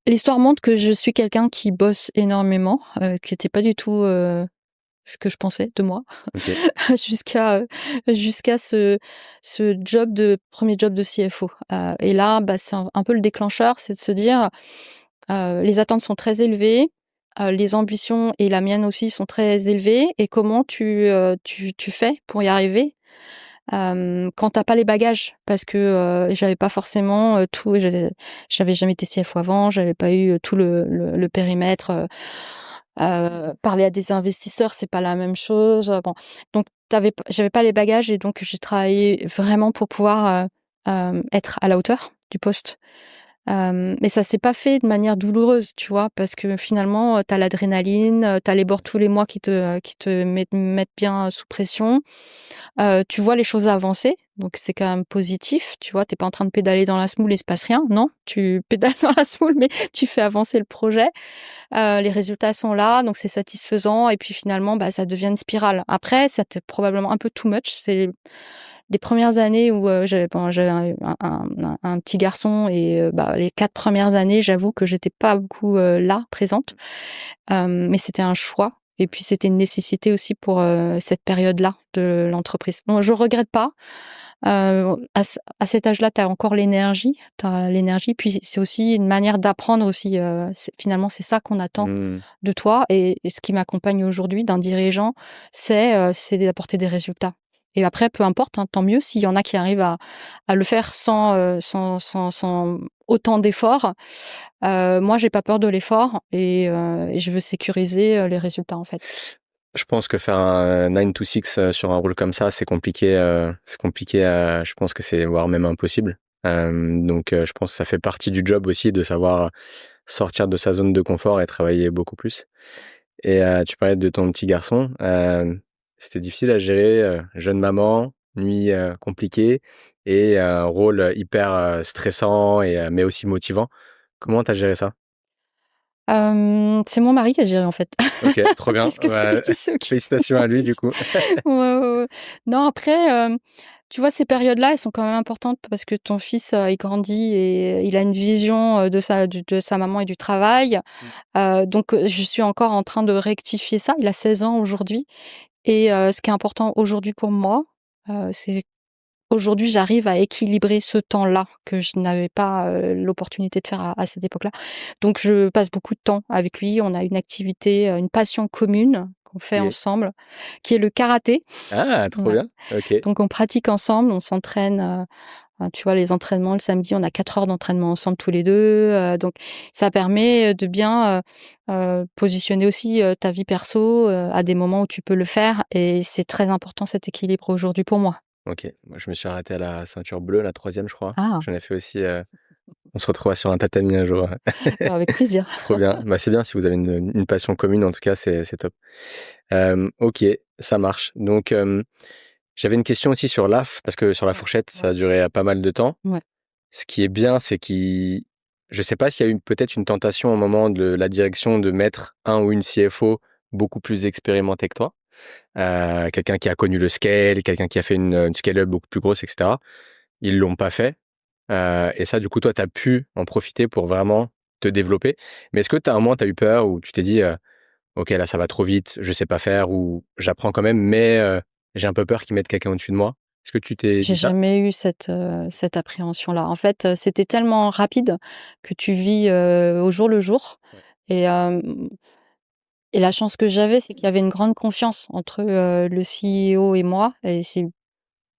l'histoire montre que je suis quelqu'un qui bosse énormément, qui était pas du tout, ce que je pensais de moi, Ok. jusqu'à ce job de premier job de CFO. Et là, bah, c'est un peu le déclencheur, c'est de se dire, les attentes sont très élevées, les ambitions et la mienne aussi sont très élevées et comment tu fais pour y arriver? Quand t'as pas les bagages, parce que j'avais pas forcément tout, j'avais jamais été CFO avant, j'avais pas eu tout le périmètre. Parler à des investisseurs, c'est pas la même chose. Bon, donc j'avais pas les bagages et donc j'ai travaillé vraiment pour pouvoir être à la hauteur du poste. Mais ça s'est pas fait de manière douloureuse, tu vois, parce que finalement, t'as l'adrénaline, t'as les bords tous les mois qui te mettent bien sous pression. Tu vois les choses avancer, donc c'est quand même positif, tu vois? T'es pas en train de pédaler dans la semoule et il se passe rien, non, tu pédales dans la semoule, mais tu fais avancer le projet. Les résultats sont là, donc c'est satisfaisant et puis finalement, bah, ça devient une spirale. Après, c'était probablement un peu too much. C'est les premières années où j'avais un petit garçon et bah, les 4 premières années, j'avoue que j'étais pas beaucoup là, présente. Mais c'était un choix et puis c'était une nécessité aussi pour cette période-là de l'entreprise. Donc je regrette pas. À cet âge-là, tu as encore l'énergie, puis c'est aussi une manière d'apprendre aussi, finalement, c'est ça qu'on attend Hmm. de toi et ce qui m'accompagne aujourd'hui d'un dirigeant, c'est d'apporter des résultats et après peu importe, hein, tant mieux s'il y en a qui arrivent à le faire sans autant d'efforts. Moi, j'ai pas peur de l'effort et je veux sécuriser, les résultats, en fait. Je pense que faire un 9 to 6 sur un rôle comme ça, c'est compliqué. C'est compliqué. Je pense que c'est voire même impossible. Donc, je pense que ça fait partie du job aussi de savoir sortir de sa zone de confort et travailler beaucoup plus. Et tu parlais de ton petit garçon. C'était difficile à gérer, jeune maman, nuit compliquée et un rôle hyper stressant et mais aussi motivant. Comment t'as géré ça? C'est mon mari qui a géré, en fait, Ok, trop bien. puisque c'est lui Bah, qui s'occupe félicitations à lui du coup. ouais, ouais, ouais. Non, après, tu vois, ces périodes-là, elles sont quand même importantes parce que ton fils, il grandit et il a une vision, de sa maman et du travail. Donc, je suis encore en train de rectifier ça. Il a 16 ans aujourd'hui et ce qui est important aujourd'hui pour moi, c'est aujourd'hui, j'arrive à équilibrer ce temps-là que je n'avais pas, l'opportunité de faire à cette époque-là. Donc je passe beaucoup de temps avec lui. On a une activité, une passion commune qu'on fait Ok. ensemble, qui est le karaté. Ah, trop Ouais. bien. Ok. Donc on pratique ensemble, on s'entraîne, tu vois, les entraînements le samedi, on a 4 heures d'entraînement ensemble tous les 2. Donc ça permet, de bien, positionner aussi, ta vie perso, à des moments où tu peux le faire et c'est très important cet équilibre aujourd'hui pour moi. Ok. Moi, je me suis arrêté à la ceinture bleue, la troisième, je crois. Ah! J'en ai fait aussi. On se retrouvera sur un tatami un jour. Avec plaisir. Trop bien. Bah, c'est bien si vous avez une passion commune, en tout cas, c'est top. Ok, ça marche. Donc, j'avais une question aussi sur l'AF, parce que sur la Ouais, fourchette, ça ouais, a duré pas mal de temps. ouais. Ce qui est bien, c'est je sais pas s'il y a eu peut-être une tentation au moment de la direction de mettre un ou une CFO beaucoup plus expérimenté que toi. Quelqu'un qui a connu le scale, quelqu'un qui a fait une scale-up beaucoup plus grosse, etc. Ils l'ont pas fait. Et ça, du coup, toi, tu as pu en profiter pour vraiment te développer. Mais est-ce que tu as un moment, tu as eu peur où tu t'es dit, OK, là, ça va trop vite, je sais pas faire, ou j'apprends quand même, mais j'ai un peu peur qu'ils mettent quelqu'un au-dessus de moi. Est-ce que tu t'es J'ai dit ça? jamais eu cette appréhension-là. En fait, c'était tellement rapide que tu vis, au jour le jour Ouais. et et la chance que j'avais, c'est qu'il y avait une grande confiance entre, le CEO et moi et c'est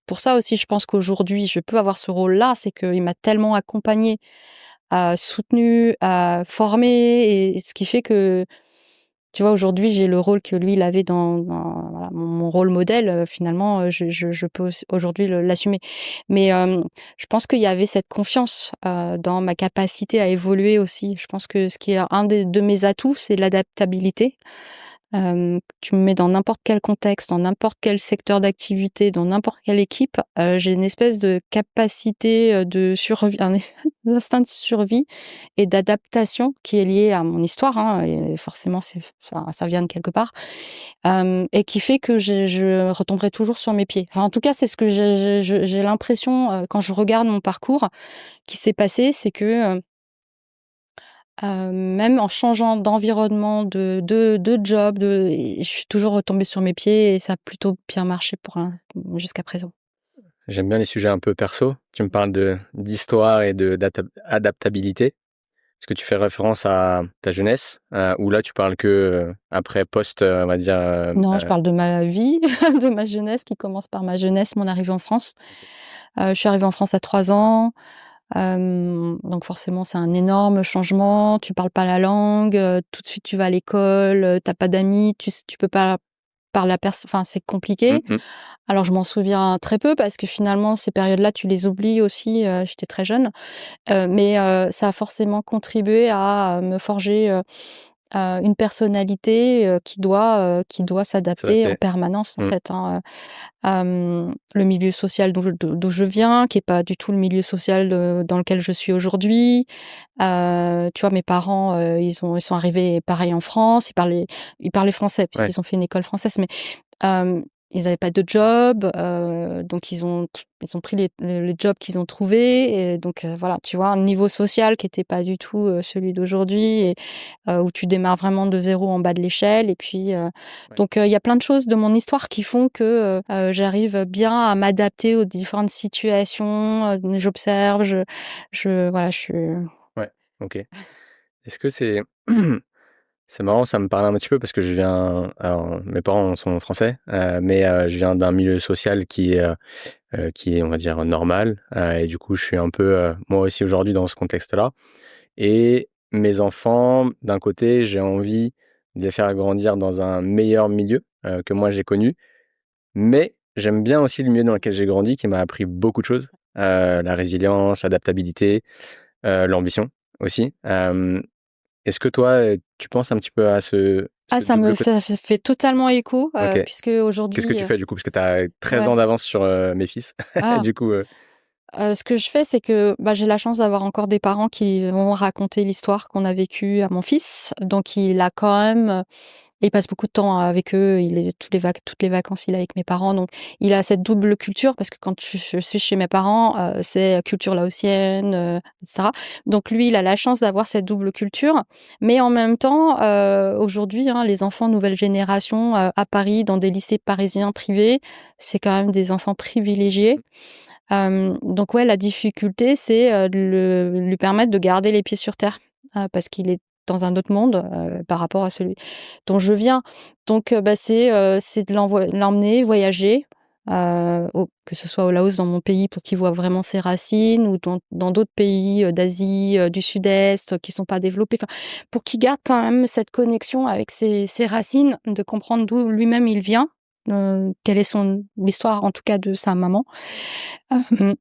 pour ça aussi, je pense qu'aujourd'hui, je peux avoir ce rôle-là, c'est qu'il m'a tellement accompagnée, soutenue, formée et ce qui fait que tu vois, aujourd'hui, j'ai le rôle que lui, il avait dans voilà, mon rôle modèle, finalement, je peux aussi aujourd'hui l'assumer. Mais, je pense qu'il y avait cette confiance, dans ma capacité à évoluer aussi. Je pense que ce qui est un de mes atouts, c'est l'adaptabilité. Tu me mets dans n'importe quel contexte, dans n'importe quel secteur d'activité, dans n'importe quelle équipe, j'ai une espèce de capacité, de survie, un instinct de survie et d'adaptation qui est lié à mon histoire, hein, et forcément ça vient de quelque part, et qui fait que je retomberai toujours sur mes pieds. Enfin, en tout cas, c'est ce que j'ai l'impression, quand je regarde mon parcours qui s'est passé, c'est que, même en changeant d'environnement, de job, je suis toujours retombée sur mes pieds et ça a plutôt bien marché jusqu'à présent. J'aime bien les sujets un peu perso. Tu me parles d'histoire et d'adaptabilité. Est-ce que tu fais référence à ta jeunesse ou là tu parles que après post, on va dire Non, je parle de ma vie, de ma jeunesse qui commence par ma jeunesse, mon arrivée en France. Ok. Je suis arrivée en France à 3 ans, donc forcément c'est un énorme changement. Tu parles pas la langue, tout de suite tu vas à l'école, tu pas d'amis, tu peux pas parler à personne, enfin c'est compliqué. Mhm. Alors je m'en souviens très peu parce que finalement ces périodes-là tu les oublies aussi, j'étais très jeune. Mais ça a forcément contribué à me forger, une personnalité, qui doit Ça s'adapter en adapté. permanence en Mm. fait, hein. Le milieu social d'où je viens, qui est pas du tout le milieu social dans lequel je suis aujourd'hui. Tu vois, mes parents, ils sont arrivés pareil en France, ils parlaient français Ouais. puisqu'ils ont fait une école française, mais ils avaient pas de job, donc ils ont pris les jobs qu'ils ont trouvés, et donc voilà, tu vois, un niveau social qui était pas du tout celui d'aujourd'hui, et où tu démarres vraiment de zéro en bas de l'échelle, et puis Ouais. donc il y a plein de choses de mon histoire qui font que j'arrive bien à m'adapter aux différentes situations, j'observe, voilà, je suis. Ouais. Ok. Est-ce que c'est c'est marrant, ça me parle un petit peu parce que alors, mes parents sont français, mais je viens d'un milieu social qui est, on va dire, normal, et du coup, je suis un peu, moi aussi aujourd'hui dans ce contexte-là. Et mes enfants, d'un côté, j'ai envie de les faire grandir dans un meilleur milieu que moi j'ai connu, mais j'aime bien aussi le milieu dans lequel j'ai grandi, qui m'a appris beaucoup de choses, la résilience, l'adaptabilité, l'ambition aussi. Est-ce que toi, tu penses un petit peu à Ah, ce double côté? ça fait totalement écho, Ok. puisque Qu'est-ce que aujourd'hui, tu fais du coup? Parce que tu as 13 ouais. ans d'avance sur mes fils. Ah, Du coup, ce que je fais, c'est que, bah, j'ai la chance d'avoir encore des parents qui vont raconter l'histoire qu'on a vécue à mon fils. Donc il a quand même, il passe beaucoup de temps avec eux. Il est toutes les vacances, il est avec mes parents. Donc il a cette double culture parce que quand je suis chez mes parents, c'est culture laotienne, etc. Donc lui, il a la chance d'avoir cette double culture. Mais en même temps, aujourd'hui, hein, les enfants nouvelle génération à Paris, dans des lycées parisiens privés, c'est quand même des enfants privilégiés. Donc ouais, la difficulté, c'est de lui permettre de garder les pieds sur terre, parce qu'il est dans un autre monde par rapport à celui dont je viens. Donc c'est de l'emmener voyager, que ce soit au Laos, dans mon pays, pour qu'il voit vraiment ses racines, ou dans d'autres pays d'Asie, du Sud-Est, qui sont pas développés. Enfin, pour qu'il garde quand même cette connexion avec ses racines, de comprendre d'où lui-même il vient, quelle est l'histoire en tout cas de sa maman. Hem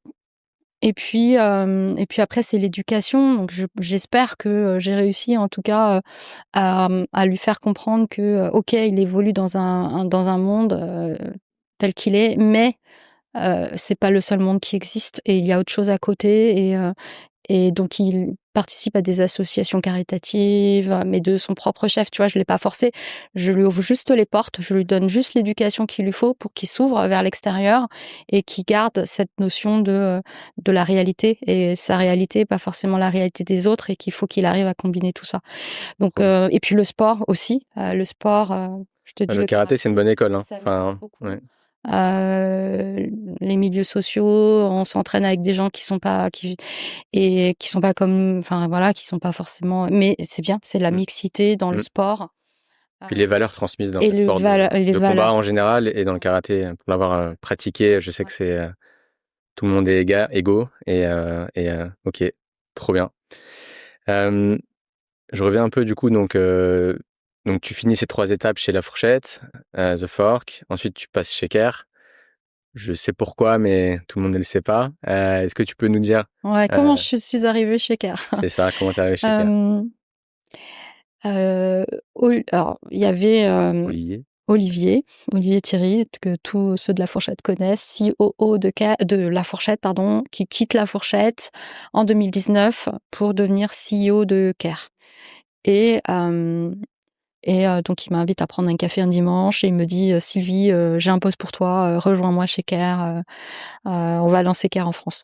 et puis après c'est l'éducation, donc j'espère que, j'ai réussi en tout cas, à lui faire comprendre que, OK, il évolue dans un monde, tel qu'il est, mais c'est pas le seul monde qui existe, et il y a autre chose à côté, et donc il participe à des associations caritatives, mais de son propre chef, tu vois? Je l'ai pas forcé. Je lui ouvre juste les portes, je lui donne juste l'éducation qu'il lui faut pour qu'il s'ouvre vers l'extérieur et qu'il garde cette notion de la réalité, et sa réalité, pas forcément la réalité des autres, et qu'il faut qu'il arrive à combiner tout ça. Donc trop bien. et puis le sport aussi, je te dis, Le le karaté, c'est une bonne karaté, école, hein. ça lui touche Enfin, ouais. beaucoup. Les milieux sociaux, on s'entraîne avec des gens qui sont pas comme, enfin voilà, qui sont pas forcément, mais c'est bien, c'est la Mm. mixité dans le Mm. sport, Puis les valeurs transmises dans et les sports les de combat en valeurs. général et dans le Ouais, karaté, pour l'avoir pratiqué, je sais que ouais. c'est tout le monde est égaux ok, trop bien. Euh, je reviens un peu du coup, donc tu finis ces 3 étapes chez La Fourchette, The Fork, ensuite tu passes chez Care. Je sais pourquoi, mais tout le monde ne le sait pas. Est-ce que tu peux nous dire, Ouais, comment euh, je suis arrivée chez Care? c'est ça, comment t'es arrivé chez Care? Hem, Heu, alors il y avait, Olivier? Olivier Thierry, que tous ceux de La Fourchette connaissent, COO de La Fourchette, pardon, qui quitte La Fourchette en 2019 pour devenir CEO de Care. Et donc il m'invite à prendre un café un dimanche et il me dit: «Sylvie, j'ai un poste pour toi, rejoins-moi chez Care, on va lancer Care en France».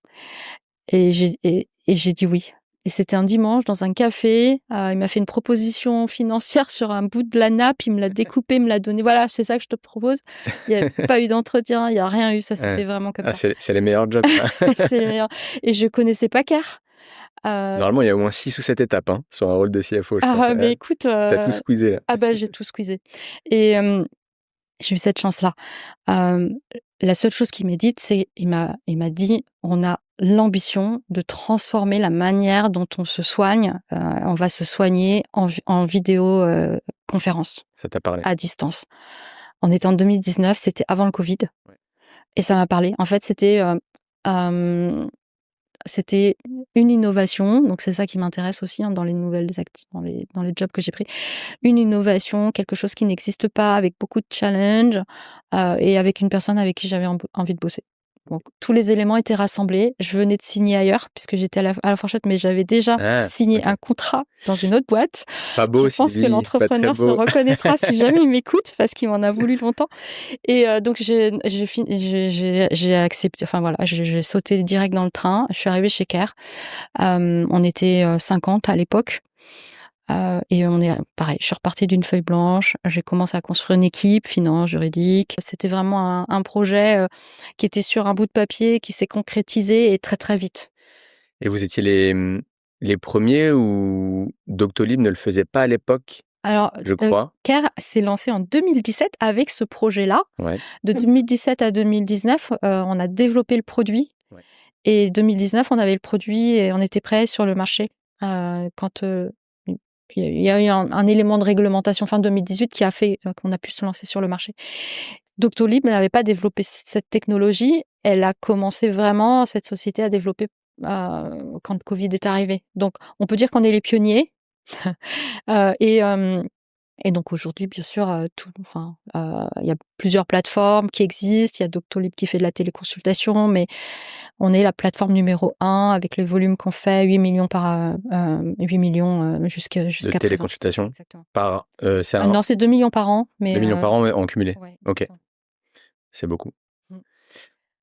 Et j'ai dit oui. Et c'était un dimanche dans un café, il m'a fait une proposition financière sur un bout de la nappe, il me l'a découpé, il me l'a donné. Voilà, c'est ça que je te propose. Il y a pas eu d'entretien, il y a rien eu, ça s'est Ouais. fait vraiment comme Ah, ça. c'est les meilleurs jobs, ça. C'est le meilleur. Et je connaissais pas Care. Heu, Normalement, il y a au moins 6 ou 7 étapes, hein, sur un rôle de CFO, je pense. mais écoute, Tu tout squeezé, là. ah bah, j'ai tout squeezé. Et j'ai eu cette chance-là. Hem, la seule chose qu'il m'ait dite, c'est il m'a dit: «On a l'ambition de transformer la manière dont on se soigne, on va se soigner en vidéo, conférence, Ça t'a parlé? à distance». On était en 2019, c'était avant le covid. Ouais. Et ça m'a parlé. En fait, c'était une innovation, donc c'est ça qui m'intéresse aussi, hein, dans les nouvelles dans les jobs que j'ai pris. Une innovation, quelque chose qui n'existe pas, avec beaucoup de challenges, et avec une personne avec qui j'avais envie de bosser. Donc tous les éléments étaient rassemblés. Je venais de signer ailleurs puisque j'étais à la Fourchette, mais j'avais déjà Ah, signé OK. un contrat dans une autre boîte. Pas Je beau, pense que Sylvie, pas très l'entrepreneur se beau. reconnaîtra si jamais il m'écoute parce qu'il m'en a voulu longtemps. Et donc j'ai accepté, enfin voilà, j'ai sauté direct dans le train. Je suis arrivée chez Care. On était 50 à l'époque. Et on est pareil, je suis repartie d'une feuille blanche, j'ai commencé à construire une équipe, finance, juridique. C'était vraiment un projet, qui était sur un bout de papier, qui s'est concrétisé et très, très vite. Et vous étiez les premiers ou Doctolib ne le faisait pas à l'époque, Alors, je crois? Care s'est lancé en 2017 avec ce projet-là. Ouais, De 2017 à 2019, on a développé le produit. ouais. Et 2019, on avait le produit et on était prêt sur le marché. Quand il y a eu un élément de réglementation fin 2018 qui a fait qu'on a pu se lancer sur le marché. Doctolib n'avait pas développé cette technologie. Elle a commencé vraiment, cette société, à développer quand le Covid est arrivé. Donc, on peut dire qu'on est les pionniers. Euh, et, euh, et donc aujourd'hui, bien sûr, il y a plusieurs plateformes qui existent. Il y a Doctolib qui fait de la téléconsultation, mais on est la plateforme numéro 1 avec le volume qu'on fait, 8 millions 8 millions De jusqu'à présent. téléconsultation Exactement. par, c'est Non, c'est 2 millions par an, 2 mais 000 000 par an, ouais, en cumulé? ouais, OK, exactement. c'est beaucoup. Mm.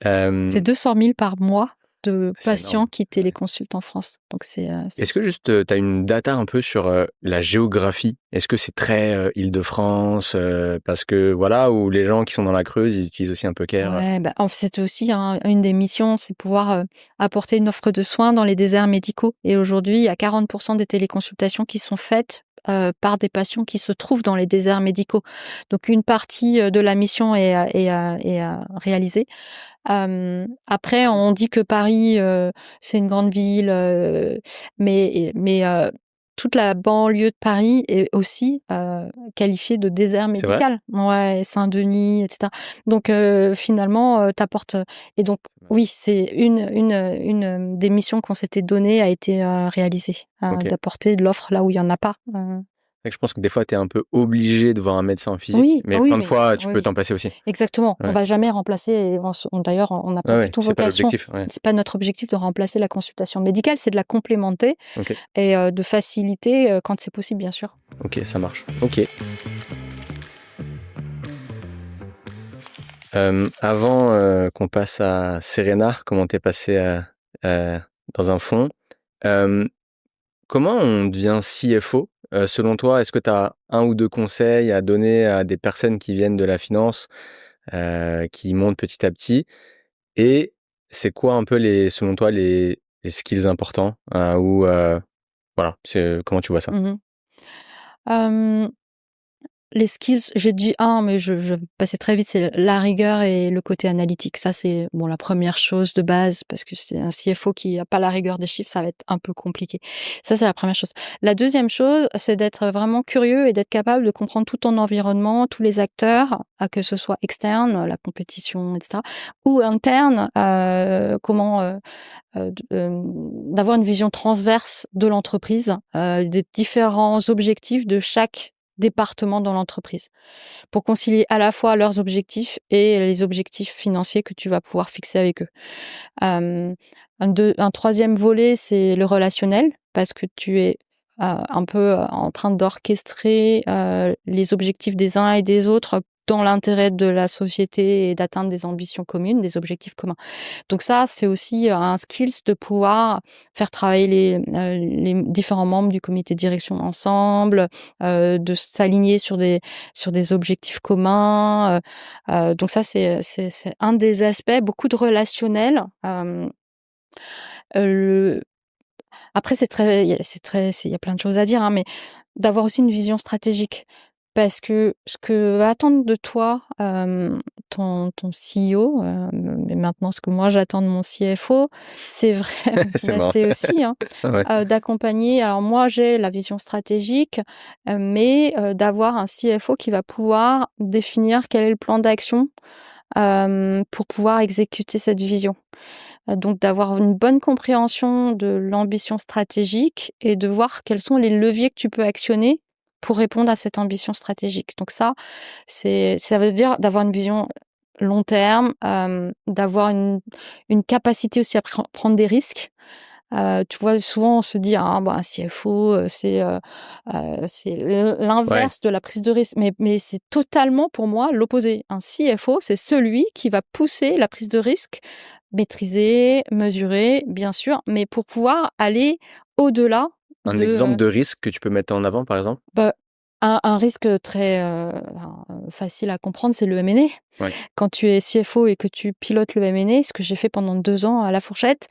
C'est Hem, 200 000 par mois de c'est patients énorme. qui Ouais. téléconsultent en France. Donc Est-ce que juste, tu as une data un peu sur, la géographie? Est-ce que c'est très, Île-de-France, parce que voilà, ou les gens qui sont dans la Creuse, ils utilisent aussi un peu Care? Ouais, bah, c'était aussi une des missions, c'est pouvoir apporter une offre de soins dans les déserts médicaux. Et aujourd'hui, il y a 40% des téléconsultations qui sont faites par des patients qui se trouvent dans les déserts médicaux. Donc une partie de la mission est réalisée. Après, on dit que Paris, c'est une grande ville, mais toute la banlieue de Paris est aussi qualifiée de désert C'est vrai? médical. Ouais, Saint-Denis, etc. Donc finalement, t'apportes. Et donc oui, c'est une des missions qu'on s'était données a été réalisée, OK. d'apporter de l'offre là où il y en a pas. C'est que je pense que des fois, tu es un peu obligé de voir un médecin en physique, Oui, mais oui, plein de mais fois, tu oui, peux oui. t'en passer aussi. Exactement. On Ouais. va jamais remplacer. D'ailleurs, on n'a pas Ouais, du ouais, tout c'est pas vocation. l'objectif, ouais. C'est pas notre objectif de remplacer la consultation médicale, c'est de la complémenter OK, et de faciliter quand c'est possible, bien sûr. OK, ça marche. OK. Avant, qu'on passe à Serena, comment tu es passée, heu, dans un fonds, hem, comment on devient CFO? Selon toi, est-ce que tu as 1 ou 2 conseils à donner à des personnes qui viennent de la finance, qui montent petit à petit? Et c'est quoi un peu selon toi, les skills importants, ou voilà, comment tu vois ça? Mmh mh. les skills, j'ai dit un, mais je vais passer très vite, c'est la rigueur et le côté analytique. Ça, c'est bon la première chose de base, parce que c'est un CFO qui a pas la rigueur des chiffres, ça va être un peu compliqué. Ça, c'est la première chose. La deuxième chose, c'est d'être vraiment curieux et d'être capable de comprendre tout ton environnement, tous les acteurs, que ce soit externe, la compétition, etc., ou interne, d'avoir une vision transverse de l'entreprise, des différents objectifs de chaque département dans l'entreprise, pour concilier à la fois leurs objectifs et les objectifs financiers que tu vas pouvoir fixer avec eux. Un troisième volet, c'est le relationnel, parce que tu es un peu en train d'orchestrer les objectifs des uns et des autres dans l'intérêt de la société et d'atteindre des ambitions communes, des objectifs communs. Donc ça, c'est aussi un skills de pouvoir faire travailler les différents membres du comité de direction ensemble, de s'aligner sur des objectifs communs. Donc ça, c'est un des aspects, beaucoup de relationnel. Le Après, il y a plein de choses à dire, hein, mais d'avoir aussi une vision stratégique. Parce que ce que va attendre de toi, ton CEO, mais maintenant ce que moi j'attends de mon CFO, c'est vrai, C'est marrant. c'est aussi, hein, Ouais. d'accompagner. Alors moi, j'ai la vision stratégique, mais d'avoir un CFO qui va pouvoir définir quel est le plan d'action, pour pouvoir exécuter cette vision. Donc d'avoir une bonne compréhension de l'ambition stratégique et de voir quels sont les leviers que tu peux actionner pour répondre à cette ambition stratégique. Donc ça veut dire d'avoir une vision long terme, d'avoir une capacité aussi à prendre des risques. Tu vois, souvent on se dit un CFO, c'est l'inverse de la prise de risque, mais c'est totalement pour moi l'opposé. Un CFO, c'est celui qui va pousser la prise de risque, maîtriser, mesurer, bien sûr, mais pour pouvoir aller au-delà Un de exemple de risque que tu peux mettre en avant, par exemple? un risque très facile à comprendre, c'est le M&A. Ouais. Quand tu es CFO et que tu pilotes le M&A, ce que j'ai fait pendant 2 ans à La Fourchette,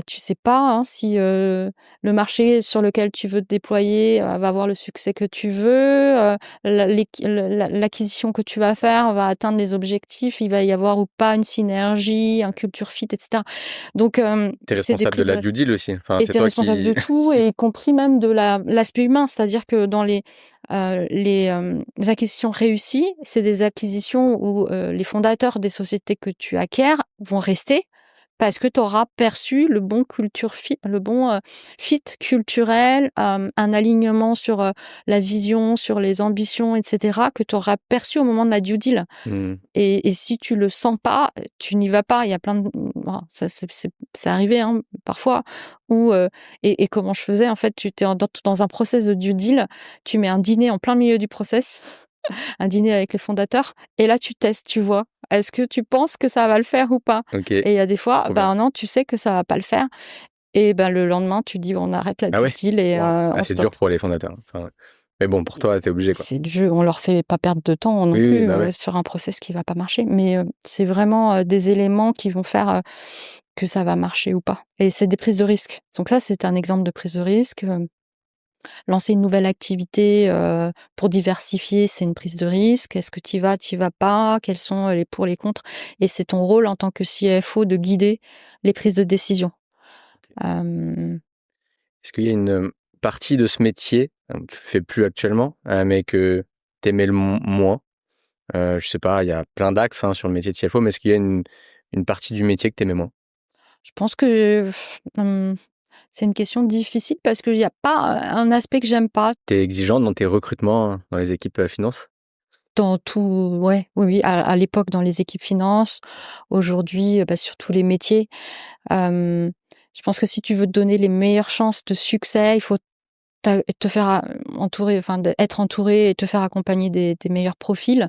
tu sais pas, hein, si le marché sur lequel tu veux te déployer va avoir le succès que tu veux, l'acquisition que tu vas faire va atteindre les objectifs, il va y avoir ou pas une synergie, un culture fit, etc. Donc Tu es c'est des responsable de prises la due deal aussi. Enfin, et c'est tu es toi responsable de qui tout, et y compris même de l'aspect humain. C'est-à-dire que dans les acquisitions réussies, c'est des acquisitions où les fondateurs des sociétés que tu acquiers vont rester parce que tu auras perçu le bon fit culturel, un alignement sur la vision, sur les ambitions, etc., que tu auras perçu au moment de la due deal. Mmh. Et si tu le sens pas, tu n'y vas pas. Il y a plein de ça, c'est arrivé, hein, parfois, où et comment je faisais, en fait, tu t'es dans un process de due deal, tu mets un dîner en plein milieu du process, un dîner avec les fondateurs, et là tu testes, tu vois. Est-ce que tu penses que ça va le faire ou pas? OK, Et il y a des fois, trop bien. non, tu sais que ça va pas le faire, et le lendemain tu dis: «On arrête la Ah due ouais? deal et Waouh! on Ah, c'est dur stoppe». pour les fondateurs. Enfin, mais bon, pour toi, tu es obligé, quoi. C'est le jeu, on leur fait pas perdre de temps non Oui, oui, plus, bah, ouais. sur un process qui va pas marcher, mais c'est vraiment, des éléments qui vont faire, que ça va marcher ou pas, et c'est des prises de risques. Donc ça, c'est un exemple de prise de risque. Lancer une nouvelle activité, pour diversifier, c'est une prise de risque. Est-ce que tu y vas pas? Quels sont les pour, les contre? Et c'est ton rôle en tant que CFO de guider les prises de décision. OK. Hem Est-ce qu'il y a une, partie de ce métier, que tu fais plus actuellement, mais que tu aimais le moins? Je sais pas, il y a plein d'axes, hein, sur le métier de CFO, mais est-ce qu'il y a une partie du métier que tu aimais moins? Je pense que, c'est une question difficile parce qu'il y a pas un aspect que j'aime pas Tu es exigeante dans tes recrutements, dans les équipes, finance? dans tout. Ouais, oui, oui, à l'époque dans les équipes finance, aujourd'hui, sur tous les métiers. Je pense que si tu veux te donner les meilleures chances de succès, il faut te faire entourer, enfin être entouré et te faire accompagner des meilleurs profils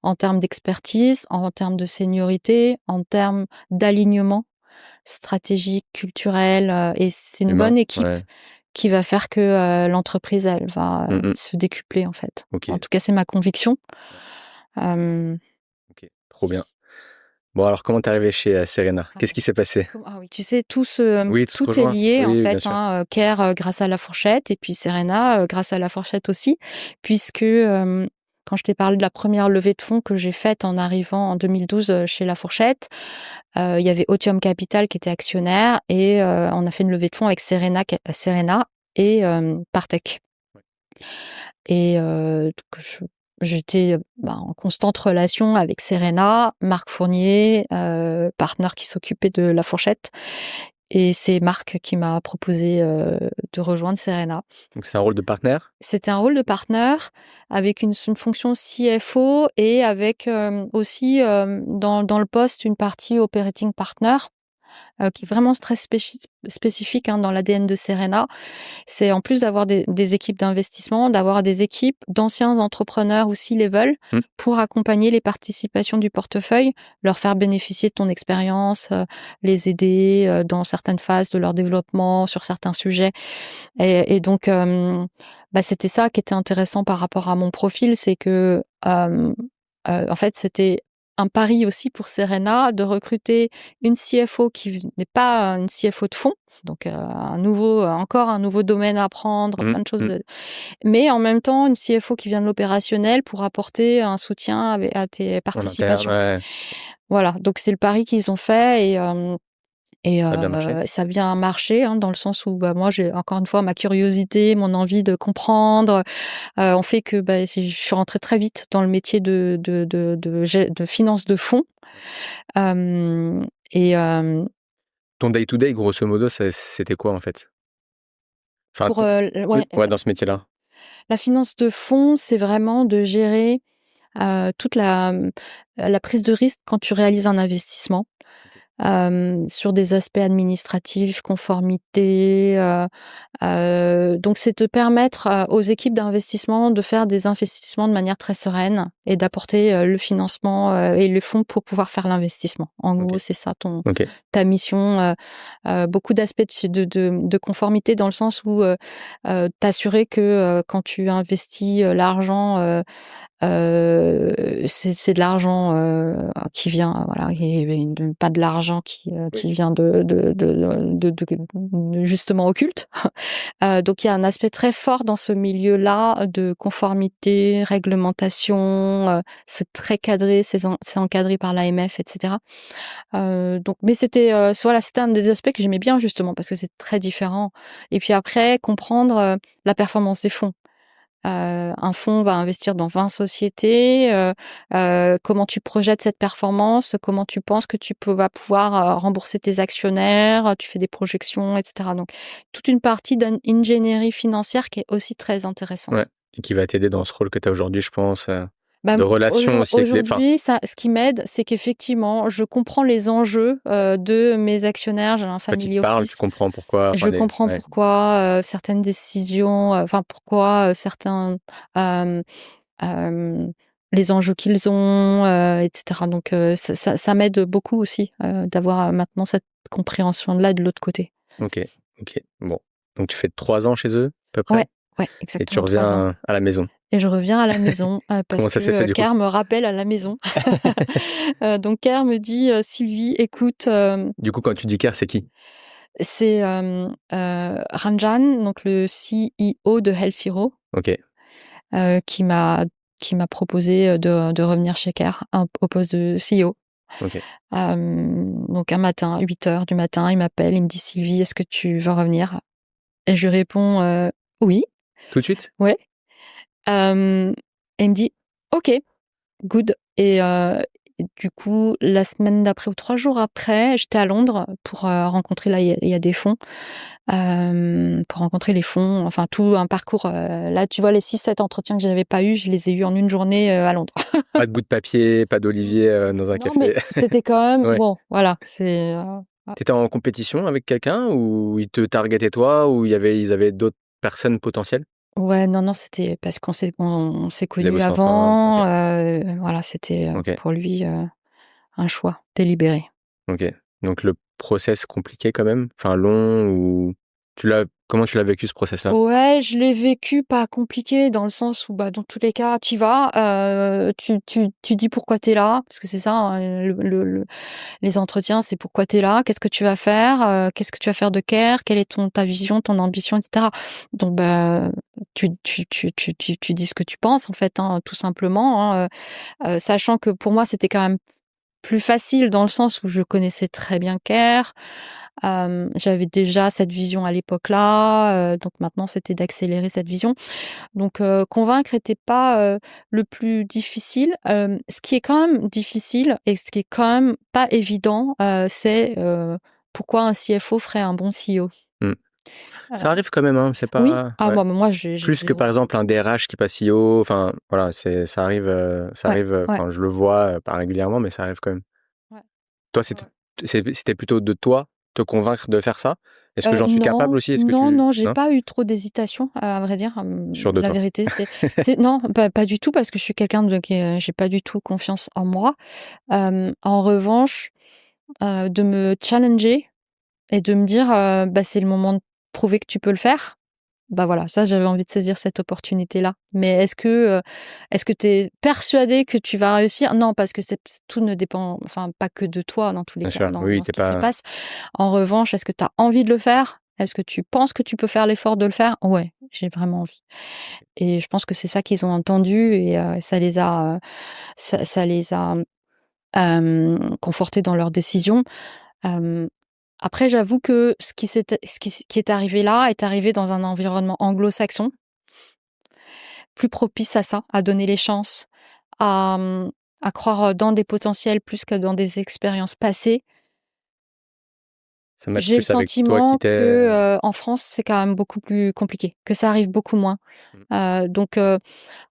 en termes d'expertise, en termes de seniorité, en termes d'alignement stratégique, culturel, et c'est une Humain? bonne équipe Ouais. qui va faire que l'entreprise, elle va Mmh mh. se décupler, en fait. En OK. tout cas, c'est ma conviction. Ouais. Hem OK, trop bien. Bon, alors comment t'es arrivé chez Serena? Qu'est-ce qui s'est passé? Ah oui, tu sais, Oui, tout se tout est rejoint. lié en Oui, bien fait, sûr. hein, Care, grâce à la fourchette et puis Serena, grâce à la fourchette aussi. Puisque, quand je t'ai parlé de la première levée de fonds que j'ai faite en arrivant en 2012, chez la fourchette, il y avait Otium Capital qui était actionnaire et on a fait une levée de fonds avec Serena et Partech. Ouais. Et donc j'étais, en constante relation avec Serena, Marc Fournier, partenaire qui s'occupait de la fourchette et c'est Marc qui m'a proposé, de rejoindre Serena. Donc c'est un rôle de partenaire? C'était un rôle de partenaire avec une fonction CFO et avec, aussi, dans le poste, une partie operating partner, qui est vraiment très spécifique, hein, dans l'ADN de Serena. C'est en plus d'avoir des équipes d'investissement, d'avoir des équipes d'anciens entrepreneurs ou C-level Mmh. pour accompagner les participations du portefeuille, leur faire bénéficier de ton expérience, les aider, dans certaines phases de leur développement, sur certains sujets. Et donc, c'était ça qui était intéressant par rapport à mon profil, c'est que, en fait, c'était un pari aussi pour Serena de recruter une CFO qui n'est pas une CFO de fond, donc encore un nouveau domaine à apprendre, Mmh, plein de choses, mmh. mais en même temps une CFO qui vient de l'opérationnel pour apporter un soutien à tes En interne, participations. ouais. Voilà, donc c'est le pari qu'ils ont fait et Ça a bien marché? ça a bien marché, hein, dans le sens où, moi, j'ai encore une fois ma curiosité, mon envie de comprendre, ont fait que, je suis rentrée très vite dans le métier de finance de fonds. Hem et Ton day to day, grosso modo, c'était quoi en fait? Enfin, pour, oui, ouais, ouais, dans ce métier-là. la finance de fonds, c'est vraiment de gérer, toute la prise de risque quand tu réalises un investissement. OK. Sur des aspects administratifs, conformité, donc c'est de permettre, aux équipes d'investissement de faire des investissements de manière très sereine et d'apporter, le financement, et le fonds pour pouvoir faire l'investissement. En OK. gros, c'est ça OK. ta mission, beaucoup d'aspects de conformité dans le sens où, t'assurer que, quand tu investis, l'argent, c'est de l'argent, qui vient, voilà, pas de l'argent Oui. qui vient de justement occulte. Donc il y a un aspect très fort dans ce milieu-là de conformité, réglementation, c'est très cadré, c'est encadré par l'AMF et cetera. Donc mais c'était un des aspects que j'aimais bien justement parce que c'est très différent et puis après comprendre, la performance des fonds. Un fonds va investir dans 20 sociétés, comment tu projettes cette performance, comment tu penses que vas pouvoir, rembourser tes actionnaires, tu fais des projections et cetera. Donc toute une partie d'ingénierie financière qui est aussi très intéressante. Ouais. Et qui va t'aider dans ce rôle que tu as aujourd'hui, je pense, de relation aussi avec les. Enfin, Aujourd'hui, ce qui m'aide, c'est qu'effectivement, je comprends les enjeux, de mes actionnaires. J'ai un quand ils te family parlent, tu office. comprends pourquoi. Enfin, Je comprends ouais. pourquoi, certaines décisions, pourquoi, certains, hem, hem, les enjeux qu'ils ont, et cetera. Donc ça m'aide beaucoup aussi, d'avoir, maintenant cette compréhension-là de l'autre côté. OK. OK. Bon. Donc tu fais 3 ans chez eux, à peu Ouais, près? ouais, Et tu exactement 3 ans reviens à la maison. et je reviens à la maison, parce Comment ça que, s'est fait du coup? Care me rappelle à la maison. Donc Care me dit: «Sylvie, écoute», Du coup, quand tu dis care, c'est qui? c'est, Ranjan, donc le CEO de Health Hero, OK. qui m'a proposé, de revenir chez Care, au poste de CEO. OK. Donc un matin, 8 heures du matin, il m'appelle, il me dit: «Sylvie, est-ce que tu veux revenir?» Et je lui réponds: «Oui, Tout de suite? ouais». Et il me dit: «OK, good». Et du coup, la semaine d'après ou 3 jours après, j'étais à Londres pour, rencontrer, là, il y a des fonds, pour rencontrer les fonds, enfin tout un parcours, là, tu vois, les 6-7 entretiens que je n'avais pas eus, je les ai eus en une journée, à Londres. Pas de bout de papier, pas d'olivier, dans un Non, mais café. c'était quand même Ouais. bon, voilà, T'étais en compétition avec quelqu'un ou ils te targetaient toi ou ils avaient d'autres personnes potentielles? ouais, non, non, c'était parce on s'est Vous avez connus bossé ensemble? avant, OK. voilà, c'était, OK. pour lui, un choix délibéré. OK. Donc le process compliqué quand même? Enfin long ou tu l'as Comment tu l'as vécu ce process-là? Ouais, je l'ai vécu pas compliqué dans le sens où, dans tous les cas, tu vas, tu dis pourquoi tu es là, parce que c'est ça, hein, les entretiens, c'est pourquoi tu es là, qu'est-ce que tu vas faire, qu'est-ce que tu vas faire de Care, quelle est ta vision, ton ambition, et cetera. Donc tu dis ce que tu penses en fait, hein, tout simplement, hein, sachant que pour moi, c'était quand même plus facile dans le sens où je connaissais très bien Care. J'avais déjà cette vision à l'époque-là, donc maintenant c'était d'accélérer cette vision. Donc convaincre était pas, le plus difficile. Ce qui est quand même difficile et ce qui est quand même pas évident, c'est, pourquoi un CFO ferait un bon CEO? Mmh. Heu, Ça arrive quand même, hein, c'est oui, pas ah ouais. bah, moi j'ai Plus que par exemple un DRH qui passe CEO, enfin voilà, ça ouais, arrive, ouais, enfin je le vois, pas régulièrement, mais ça arrive quand même. ouais, Toi, ouais. c'était plutôt de toi, te convaincre de faire ça? Est-ce que j'en suis capable Non, aussi? Est-ce que non, tu non, j'ai non? pas eu trop d'hésitation, à vrai dire. Sûr de La toi? vérité, c'est non, pas du tout parce que je suis quelqu'un de qui est j'ai pas du tout confiance en moi. En revanche, de me challenger et de me dire, c'est le moment de prouver que tu peux le faire. Bah, voilà, ça, j'avais envie de saisir cette opportunité-là. Mais est-ce que tu es persuadé que tu vas réussir? Non, parce que tout ne dépend enfin, pas que de toi dans tous les Bien cas, sûr, oui, dans oui, ce tu qui se pas passe. En revanche, est-ce que tu as envie de le faire? Est-ce que tu penses que tu peux faire l'effort de le faire? Ouais, j'ai vraiment envie. Et je pense que c'est ça qu'ils ont entendu et ça les a, confortés dans leur décision. Hem, Après, j'avoue que ce qui est arrivé là, est arrivé dans un environnement anglo-saxon, plus propice à ça, à donner les chances, à, à croire, dans des potentiels plus que dans des expériences passées. ça matche J'ai le plus avec toi qui sentiment t'es, que, en France, c'est quand même beaucoup plus compliqué, que ça arrive beaucoup moins. mmh, Donc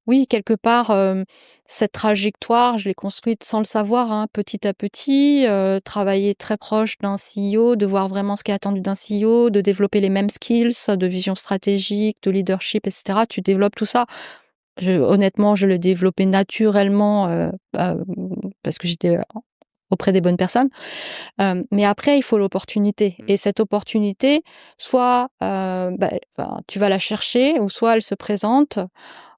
oui, quelque part, cette trajectoire, je l'ai construite sans le savoir, hein, petit à petit, travailler très proche d'un CEO, de voir vraiment ce qui est attendu d'un CEO, de développer les mêmes skills de vision stratégique, de leadership, et cetera. Tu développes tout ça. Honnêtement, je l'ai développé naturellement, parce que j'étais, auprès des bonnes personnes. Mais après, il faut l'opportunité mmh. et cette opportunité, soit, enfin, tu vas la chercher ou soit elle se présente.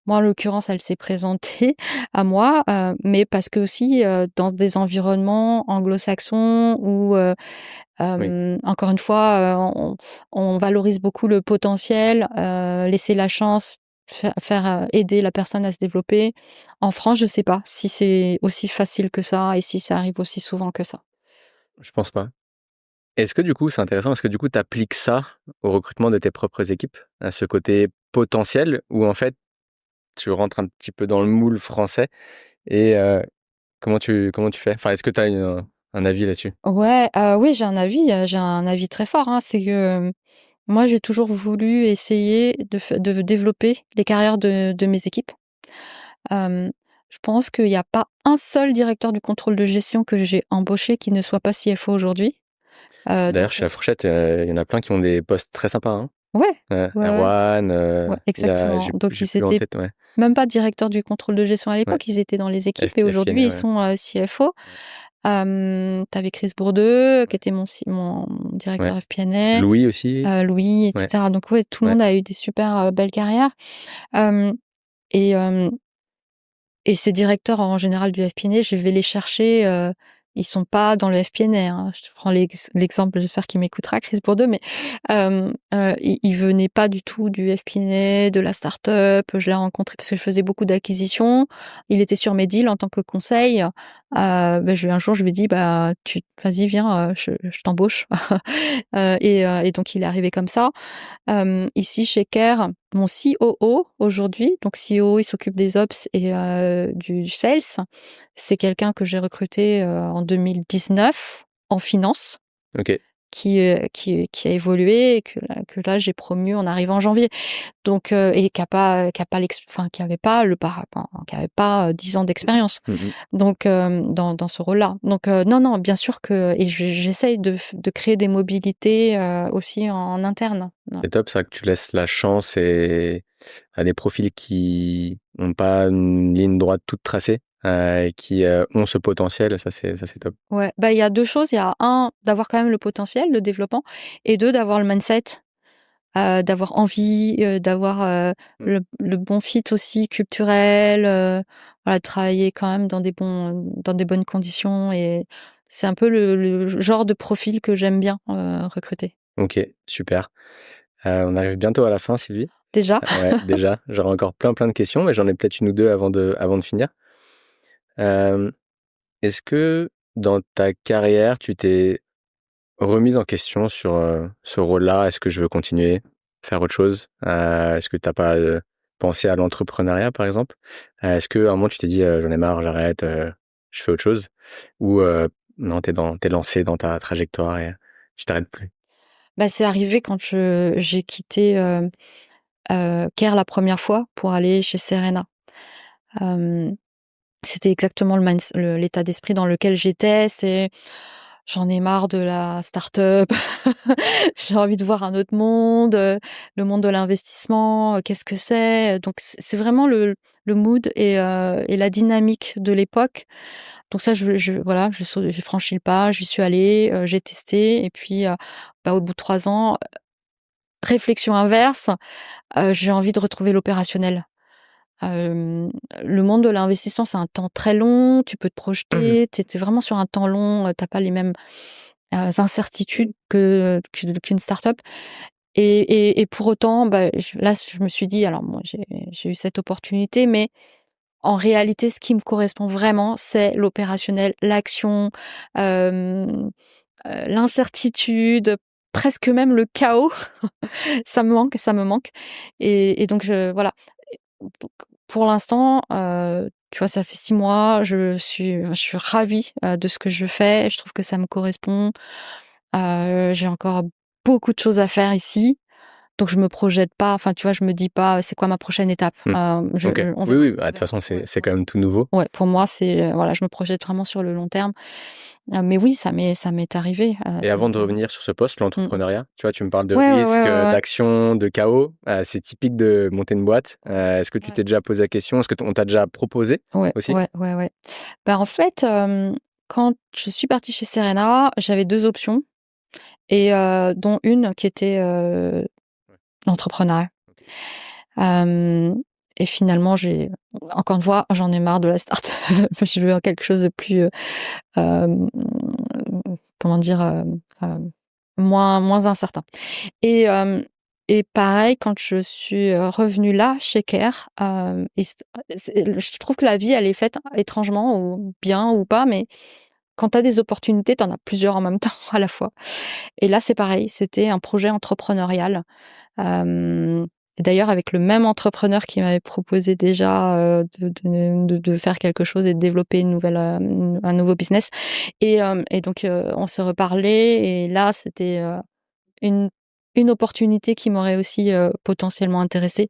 Moi, en l'occurrence, elle s'est présentée à moi, mais parce qu'aussi, dans des environnements anglo-saxons où, Oui, encore une fois, on valorise beaucoup le potentiel, laisser la chance, aider la personne à se développer. En France, je sais pas si c'est aussi facile que ça et si ça arrive aussi souvent que ça. je pense pas. Est-ce que du coup, c'est intéressant, est-ce que du coup, tu appliques ça au recrutement de tes propres équipes? À ce côté potentiel où en fait, tu rentres un petit peu dans le moule français et comment tu fais? Enfin, est-ce que tu as un avis là-dessus? Ouais, oui, j'ai un avis très fort, hein. C'est que, moi, j'ai toujours voulu essayer de développer les carrières de mes équipes. Hem, je pense qu'il y a pas un seul directeur du contrôle de gestion que j'ai embauché qui ne soit pas CFO aujourd'hui. D'ailleurs, chez La Fourchette, il y en a plein qui ont des postes très sympas, hein. Ouais, ouais, ouais, Erwan, ouais, il y a exactement. Donc j'ai ils plus en étaient tête, ouais, même pas directeurs du contrôle de gestion à ouais, l'époque, ils étaient dans les équipes et aujourd'hui FP&A, ils ouais, sont, CFO. ouais, Tu Chris Bourdeux qui ouais, était mon ouais. directeur FP&A, Louis aussi? Louis, et Ouais, cetera. Donc ouais, tout le ouais, monde a eu des super, belles carrières. Hem et hem Et ces directeurs, en général, du FP&A, je vais les chercher, ils sont pas dans le FP&A, hein. Je te prends l'exemple, j'espère qu'il m'écoutera, Chris Bourdeux, mais il venait pas du tout du FP&A, de la start-up. Je l'ai rencontré parce que je faisais beaucoup d'acquisitions. Il était sur mes deals en tant que conseil. Un jour, je lui ai dit: «Bah, tu vas-y, viens, je t'embauche». Et donc il est arrivé comme ça. Ici chez Care, mon COO aujourd'hui, donc COO, il s'occupe des ops et du sales. C'est quelqu'un que j'ai recruté, en 2019 en finance, OK. qui a évolué et que là j'ai promu en arrivant en janvier. Donc et qui avait pas qui avait pas, 10 ans d'expérience. Mmh mh. Donc dans ce rôle-là. Donc non, non, bien sûr que et j'essaye de créer des mobilités, aussi en interne. Ouais. C'est top ça que tu laisses la chance et à des profils qui ont pas une ligne droite toute tracée, et qui, ont ce potentiel, ça c'est top. Ouais, il y a 2 choses. Il y a un d'avoir quand même le potentiel de développement et 2 d'avoir le mindset. d'avoir envie, d'avoir, Mmh. le bon fit aussi culturel, voilà, travailler quand même dans des bonnes conditions et c'est un peu le genre de profil que j'aime bien, recruter. OK, super. On arrive bientôt à la fin, Sylvie. Déjà? Ouais, déjà, j'aurais encore plein de questions, mais j'en ai peut-être une ou 2 avant de finir. Hem, Est-ce que dans ta carrière, tu t'es remise en question sur, ce rôle-là? Est-ce que je veux continuer, faire autre chose? Est-ce que tu as pas, pensé à l'entrepreneuriat, par exemple? Est-ce qu'à un moment tu t'es dit: «J'en ai marre, j'arrête, je fais autre chose»? Ou, non, t'es lancée dans ta trajectoire et tu t'arrêtes plus? Bah, c'est arrivé quand j'ai quitté, Care la première fois pour aller chez Serena. Hem, C'était exactement l'état d'esprit dans lequel j'étais, c'est: «J'en ai marre de la start-up, j'ai envie de voir un autre monde, le monde de l'investissement, qu'est-ce que c'est?» Donc c'est vraiment le mood et la dynamique de l'époque. Donc ça, voilà, j'ai franchi le pas, j'y suis allée, j'ai testé et puis, bah, au bout de 3 ans, réflexion inverse, j'ai envie de retrouver l'opérationnel. Hem, le monde de l'investissement, c'est un temps très long, tu peux te Mmh. projeter, tu es vraiment sur un temps long, tu pas les mêmes, incertitudes qu'une start-up et pour autant, bah, je me suis dit alors moi j'ai eu cette opportunité, mais en réalité, ce qui me correspond vraiment, c'est l'opérationnel, l'action, hem, l'incertitude, presque même le chaos. Ça me manque et donc voilà. Donc pour l'instant, tu vois, ça fait 6 mois, je suis ravie, de ce que je fais. Je trouve que ça me correspond. J'ai encore beaucoup de choses à faire ici, donc je me projette pas, enfin, tu vois, je me dis pas: «C'est quoi ma prochaine étape?» Mmh. Je OK. on Oui, verra, oui, bah, de on toute verra. façon, Ouais, c'est ouais. quand même tout nouveau. Ouais, pour moi, c'est, voilà, je me projette vraiment sur le long terme. Mais oui, ça m'est arrivé, Et ça avant m'est de arrivé. revenir sur ce poste, Mmh. l'entrepreneuriat, tu vois, tu me parles de Ouais, ouais, ouais, risque, ouais, ouais. d'action, de chaos, c'est typique de monter une boîte. Est-ce que tu Ouais. t'es déjà posé la question? Est-ce que on t'a déjà proposé Ouais, aussi? ouais, ouais, ouais. Bah, en fait, quand je suis partie chez Serena, j'avais 2 options et dont une qui était, Ouais, l'entrepreneuriat. OK. Hem et finalement, encore une fois, j'en ai marre de la start-up. Je veux quelque chose de plus, hem, comment dire? Moins incertain et pareil, quand je suis, revenue là, chez Care, je trouve que la vie, elle est faite étrangement ou bien ou pas, mais quand tu as des opportunités, tu en as plusieurs en même temps, à la fois et là, c'est pareil, c'était un projet entrepreneurial. Hem et d'ailleurs avec le même entrepreneur qui m'avait proposé déjà, de faire quelque chose et de développer un nouveau business et donc on s'est reparlé et là c'était, une une opportunité qui m'aurait aussi, potentiellement intéressée.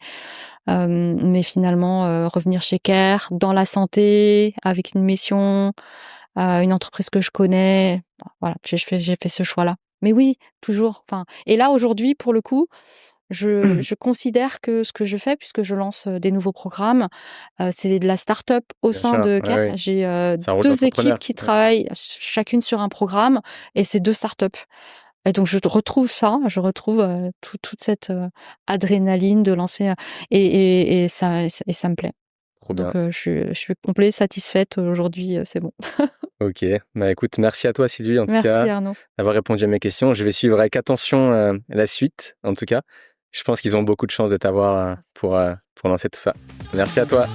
Mais finalement, revenir chez Care, dans la santé, avec une mission, une entreprise que je connais, voilà, j'ai fait ce choix-là. Mais oui, toujours, enfin et là aujourd'hui pour le coup, je considère que ce que je fais puisque je lance, des nouveaux programmes, c'est de la start-up au Bien sein sûr, de ouais, Care. ouais. J'ai, C'est un rôle 2 équipes d'entrepreneur. qui Ouais. travaillent chacune sur un programme et c'est 2 start-up. Et donc retrouve ça, je retrouve, toute cette, adrénaline de lancer, et ça me plaît. Trop bien. Donc je suis complètement satisfaite aujourd'hui, c'est bon. OK. Bah, écoute, merci à toi, Sylvie, en tout Merci cas, Arnaud. d'avoir répondu à mes questions. Je vais suivre avec attention, la suite, en tout cas. Je pense qu'ils ont beaucoup de chance de t'avoir, pour lancer tout ça. Merci à toi.